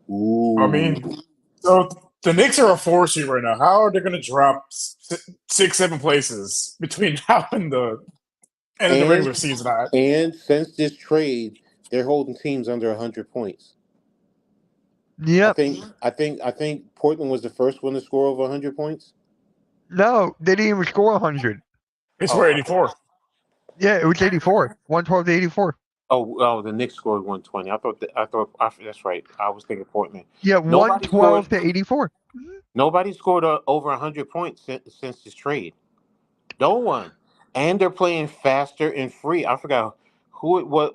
Ooh. I mean, so the Knicks are a 4 seed right now. How are they going to drop 6, 7 places between now and the end of the regular season? And since this trade, they're holding teams under 100 points. Yep. I think Portland was the first one to score over 100 points. No, they didn't even score 100. It's for 84. Yeah, it was 84. 112 to 84. Oh, the Knicks scored 120. That's right. I was thinking Portland. Yeah, Nobody 112 scored. to 84. Nobody scored over 100 points since this trade. No one. And they're playing faster and free. I forgot who it was.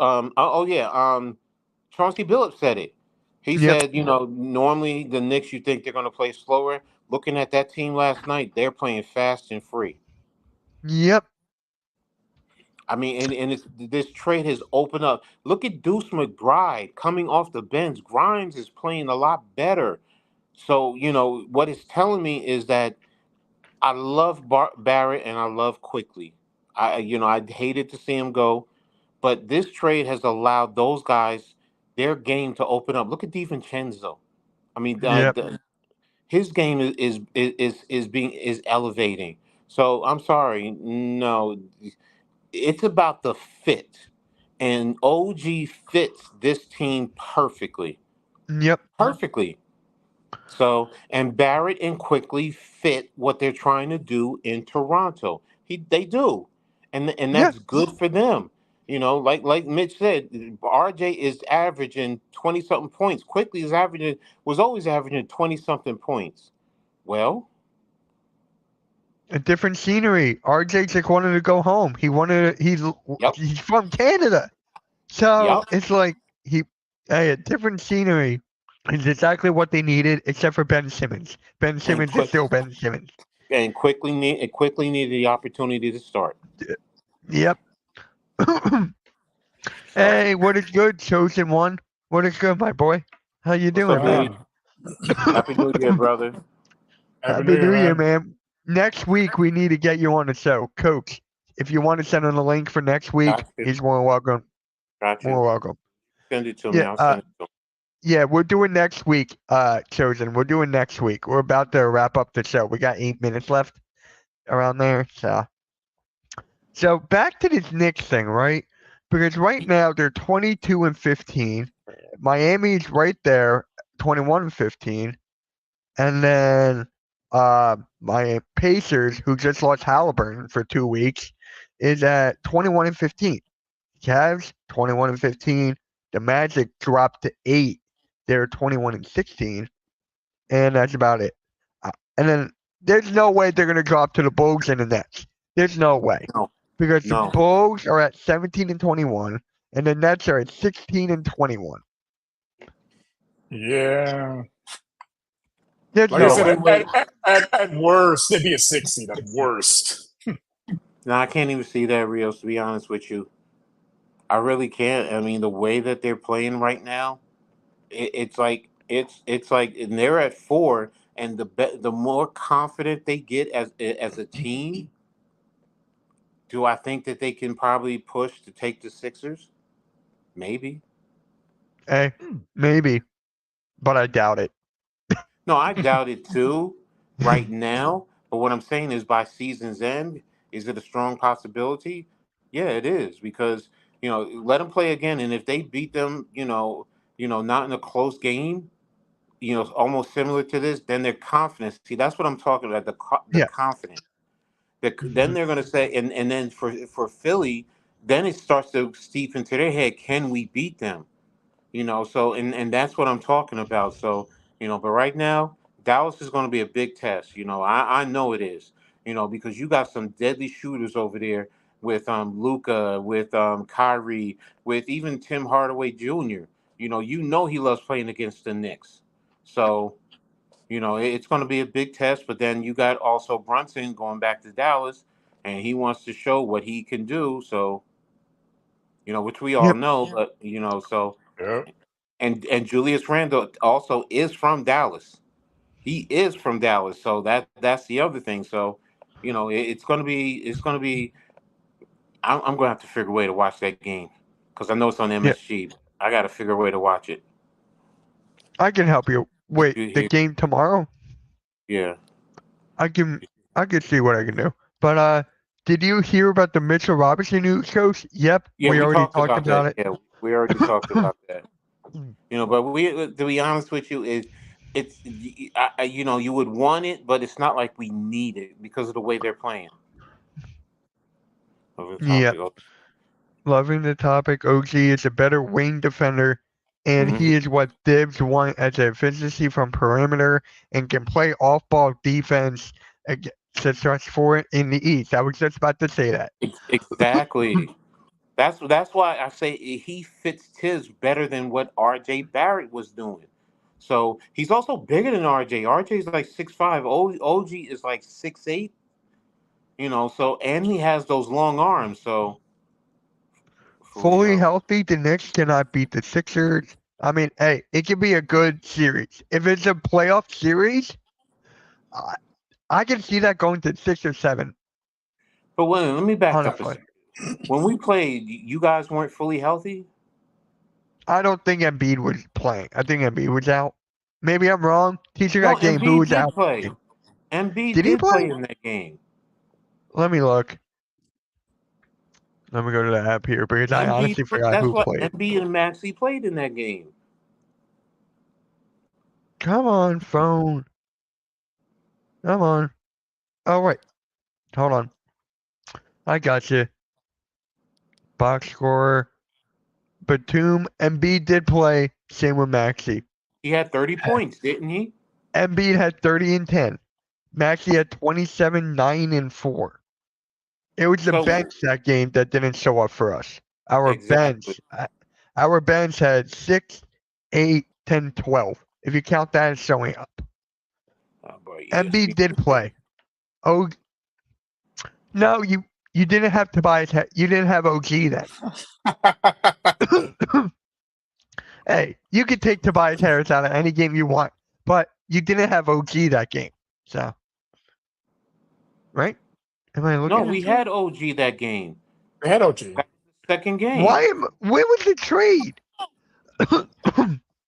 Chauncey Billups said it. He Yep. said, normally the Knicks, you think they're going to play slower. Looking at that team last night, they're playing fast and free. Yep. I mean, and this trade has opened up. Look at Deuce McBride coming off the bench. Grimes is playing a lot better. So, what it's telling me is that I love Barrett and I love Quickly. I hated to see him go, but this trade has allowed those guys their game to open up. Look at DiVincenzo. I mean, Yep. his game is elevating. So I'm sorry, no, it's about the fit, and OG fits this team perfectly. Yep. Perfectly. So, and Barrett and Quickly fit what they're trying to do in Toronto. They do, and Yeah. that's good for them. Like Mitch said, RJ is averaging 20 something points. Quickly was always averaging 20 something points. Well, A different scenery. RJ just wanted to go home. Yep. He's from Canada. So Yep. it's like a different scenery is exactly what they needed, except for Ben Simmons. Ben Simmons is still Ben Simmons. And quickly needed the opportunity to start. Yep. Hey, what is good, Chosen One? What is good, my boy? How you doing, up, man? Happy New Year, brother. Happy New Year, man. Next week we need to get you on the show, Coach. If you want to send him a link for next week, he's more welcome. Gotcha. More welcome. Send it to me. I'll send it to him. Yeah, we're doing next week, Chosen. We're doing next week. We're about to wrap up the show. We got 8 minutes left around there. So back to this Knicks thing, right? Because right now they're 22-15. Miami's right there, 21-15. And then my Pacers, who just lost Halliburton for 2 weeks, is at 21-15. Cavs 21-15. The Magic dropped to 8. They're 21-16, and that's about it. And then there's no way they're gonna drop to the Bulls and the Nets. There's no way, because the Bulls are at 17-21, and the Nets are at 16-21. Yeah. There's Like I said, at worst, they'd be a 6 seed. At worst. No, I can't even see that, Rios, to be honest with you. I really can't. I mean, the way that they're playing right now, it's like, and they're at 4, and the more confident they get as a team, do I think that they can probably push to take the Sixers? Maybe. Hey, maybe, but I doubt it. No, I doubt it too right now. But what I'm saying is, by season's end, is it a strong possibility? Yeah, it is, because let them play again, and if they beat them, not in a close game, almost similar to this, then their confidence. See, that's what I'm talking about. The confidence. Then they're going to say, and then for Philly, then it starts to steep into their head. Can we beat them? So and that's what I'm talking about. So but right now, Dallas is going to be a big test. I know it is. Because you got some deadly shooters over there with Luka, with Kyrie, with even Tim Hardaway Jr. you know he loves playing against the Knicks. So, it's going to be a big test. But then you got also Brunson going back to Dallas, and he wants to show what he can do. So, which we all Yep. know. But so Yeah. and Julius Randle also is from Dallas. He is from Dallas, so that's the other thing. So, it's going to be. I'm going to have to figure a way to watch that game because I know it's on Yeah. MSG. I got to figure a way to watch it. I can help you. Wait, You the hear- game tomorrow? Yeah. I can see what I can do. But did you hear about the Mitchell Robinson news, Coach? Yep, Yeah, we we already talked about about that. it. Yeah, we already talked about that. But to be honest with you, it's you would want it, but it's not like we need it because of the way they're playing. Over the Yep. topic. Loving the topic. OG is a better wing defender, and he is what Dibs want as a efficiency from perimeter and can play off-ball defense to stretch for it in the East. I was just about to say that. Exactly. That's why I say he fits Tiz better than what R.J. Barrett was doing. So he's also bigger than R.J. R.J. is like 6'5". OG is like 6'8". So and he has those long arms. So Fully healthy, the Knicks cannot beat the Sixers. I mean, hey, it could be a good series. If it's a playoff series, I can see that going to 6 or 7. But let me back up a Honestly, second. When we played, you guys weren't fully healthy? I don't think Embiid was playing. I think Embiid was out. Maybe I'm wrong. Teacher No, got game. Who Embiid was did out? play. Embiid Did he did play play? in that game. Let me look. Let me go to the app here because I honestly forgot That's who what played. Embiid and Maxey played in that game. Come on, phone. Come on. Oh, wait. Hold on. I got you. Box score. Batum. Embiid did play. Same with Maxey. He had 30 points, didn't he? Embiid had 30 and 10. Maxey had 27, 9, and 4. It was the So- bench that game that didn't show up for us. Our Exactly. bench had 6, 8, 10, 12. If you count that as showing up. Oh, boy, Embiid did play. Oh, no, you didn't have Tobias. You didn't have OG then. Hey, you could take Tobias Harris out of any game you want, but you didn't have OG that game. So, right? Am I looking? No, we had OG that game. We had OG. Second game. Where was the trade?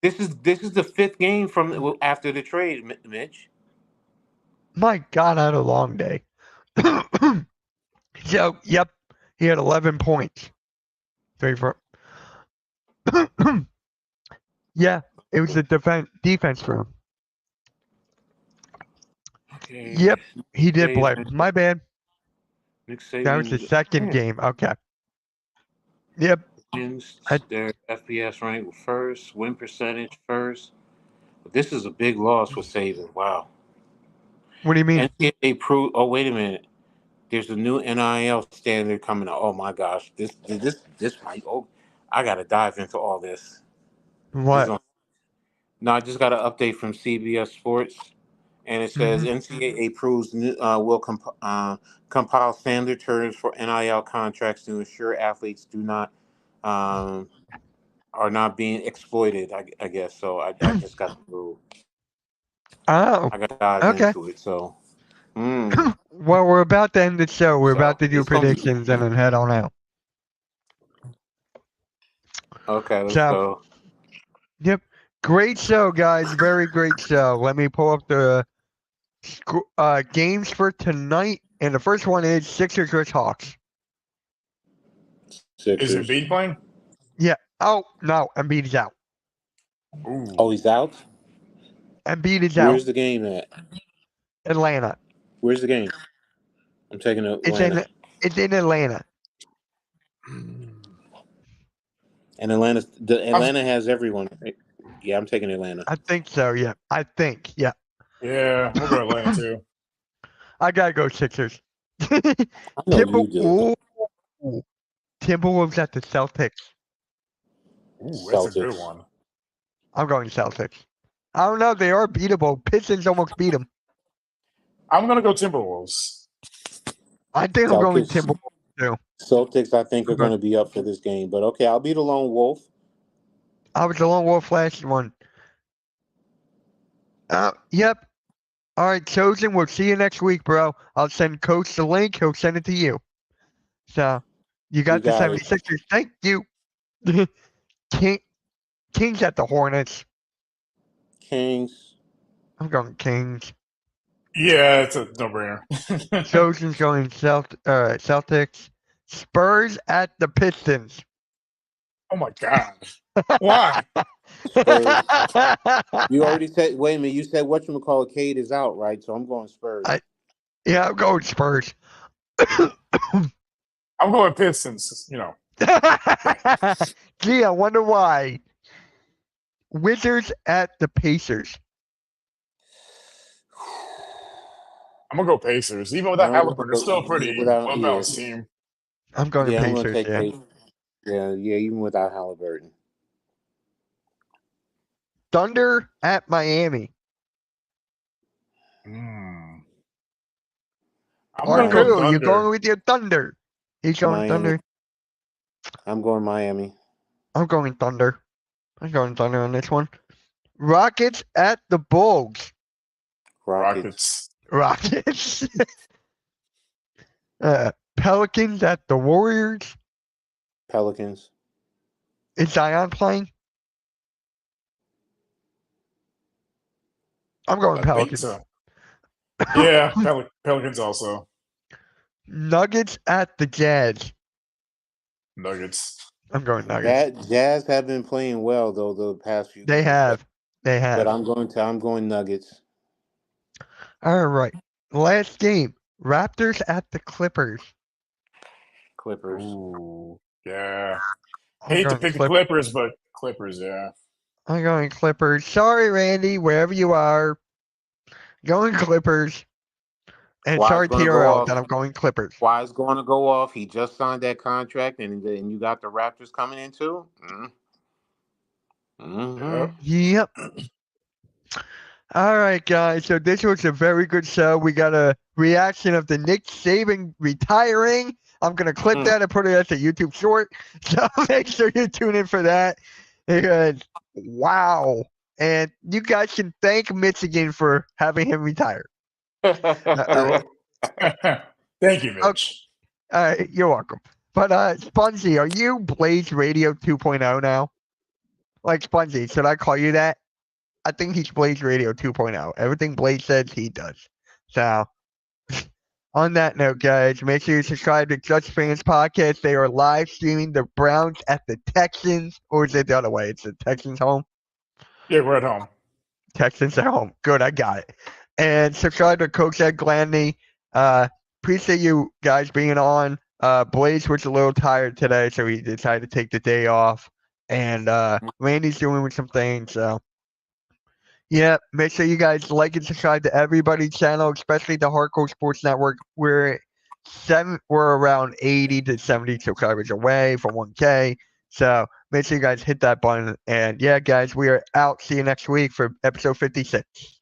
This is the fifth game from after the trade, Mitch. My God, I had a long day. So, yep, he had 11 points. 3 for. Yeah, it was the defense for him. Okay. Yep, he did play. Saban. My bad. Nick Saban. That was the second game. Okay. Yep. Their FPS rank first, win percentage first. But this is a big loss for Saban. Wow. What do you mean? And they prove. Oh, wait a minute. There's a new NIL standard coming out. Oh my gosh, this might. Oh, I gotta dive into all this. What? No, I just got an update from CBS Sports, and it says NCAA approves will compile standard terms for NIL contracts to ensure athletes do not are not being exploited. I guess so. I just got the rule. Oh. I got to dive into it. So. Well, we're about to end the show. We're about to do it's gonna be- predictions and then head on out. Okay, let's So- go. Yep. Great show, guys. Very great show. Let me pull up the games for tonight. And the first one is Sixers vs. Hawks. Is Embiid playing? Oh, no. Embiid is out. Ooh. Oh, he's out? Embiid is out. Where's the game at? Atlanta. Where's the game? I'm taking Atlanta. It's in Atlanta. And Atlanta has everyone. Right? Yeah, I'm taking Atlanta. I think so, yeah. I think, yeah. Yeah, we'll go Atlanta too. I got to go Sixers. I know you do. Timberwolves at the Celtics. Ooh, that's a good Celtics. one. I'm going Celtics. I don't know. They are beatable. Pistons almost beat them. I'm gonna go Timberwolves. I think I'm going Celtics. Timberwolves. Celtics, I think, are going to be up for this game. But okay, I'll be the lone wolf. I was the lone wolf last one. Yep. All right, Chosen. We'll see you next week, bro. I'll send Coach the link. He'll send it to you. So you got the got it. 76ers. Thank you. Kings at the Hornets. Kings. I'm going Kings. Yeah, it's a no-brainer. Chosen's going Celtics. Spurs at the Pistons. Oh my god. Why? You already said. Wait a minute. You said whatchamacallit, Cade is out, right? So I'm going Spurs. Yeah, I'm going Spurs. I'm going Pistons. You know. Gee, I wonder why. Wizards at the Pacers. I'm gonna go Pacers. Even without Halliburton, it's still a pretty well-balanced team. I'm going I'm Pacers. going to take Yeah. Pacers. Yeah, even without Halliburton. Thunder at Miami. I'm Or gonna go who? Thunder. You're going with your Thunder. He's going Miami. Thunder. I'm going Miami. I'm going Thunder. I'm going Thunder on this one. Rockets at the Bulls. Rockets. Rockets. Pelicans at the Warriors. Pelicans. Is Zion playing? I'm going I think Pelicans. so. Yeah, Pelicans also. Nuggets at the Jazz. Nuggets. I'm going Nuggets. Jazz have been playing well though the past few. They games, have. But I'm going Nuggets. All right. Last game. Raptors at the Clippers. Clippers. Ooh, yeah. I'm Hate to going pick the Clippers, but Clippers, yeah. I'm going Clippers. Sorry, Randy, wherever you are. Going Clippers. And Why sorry, it's gonna go TRL, off? that I'm going Clippers. Why is going to go off? He just signed that contract, and you got the Raptors coming in too. Yep. All right, guys. So this was a very good show. We got a reaction of the Nick Saban retiring. I'm going to clip that and put it as a YouTube short. So make sure you tune in for that. Because, wow. And you guys can thank Michigan for having him retire. Thank you, Mitch. You're welcome. But, Spongy, are you Blaze Radio 2.0 now? Like, Spongy, should I call you that? I think he's Blaze Radio 2.0. Everything Blaze says, he does. So, on that note, guys, make sure you subscribe to Just Fans Podcast. They are live streaming the Browns at the Texans. Or is it the other way? It's the Texans home? Yeah, we're at home. Texans at home. Good, I got it. And subscribe to Coach Ed Gladney. Appreciate you guys being on. Blaze was a little tired today, so he decided to take the day off. And Randy's doing some things, so. Yeah, make sure you guys like and subscribe to everybody's channel, especially the Hardcore Sports Network. We're around 80 to 70 subscribers away from 1K. So make sure you guys hit that button. And yeah, guys, we are out. See you next week for episode 56.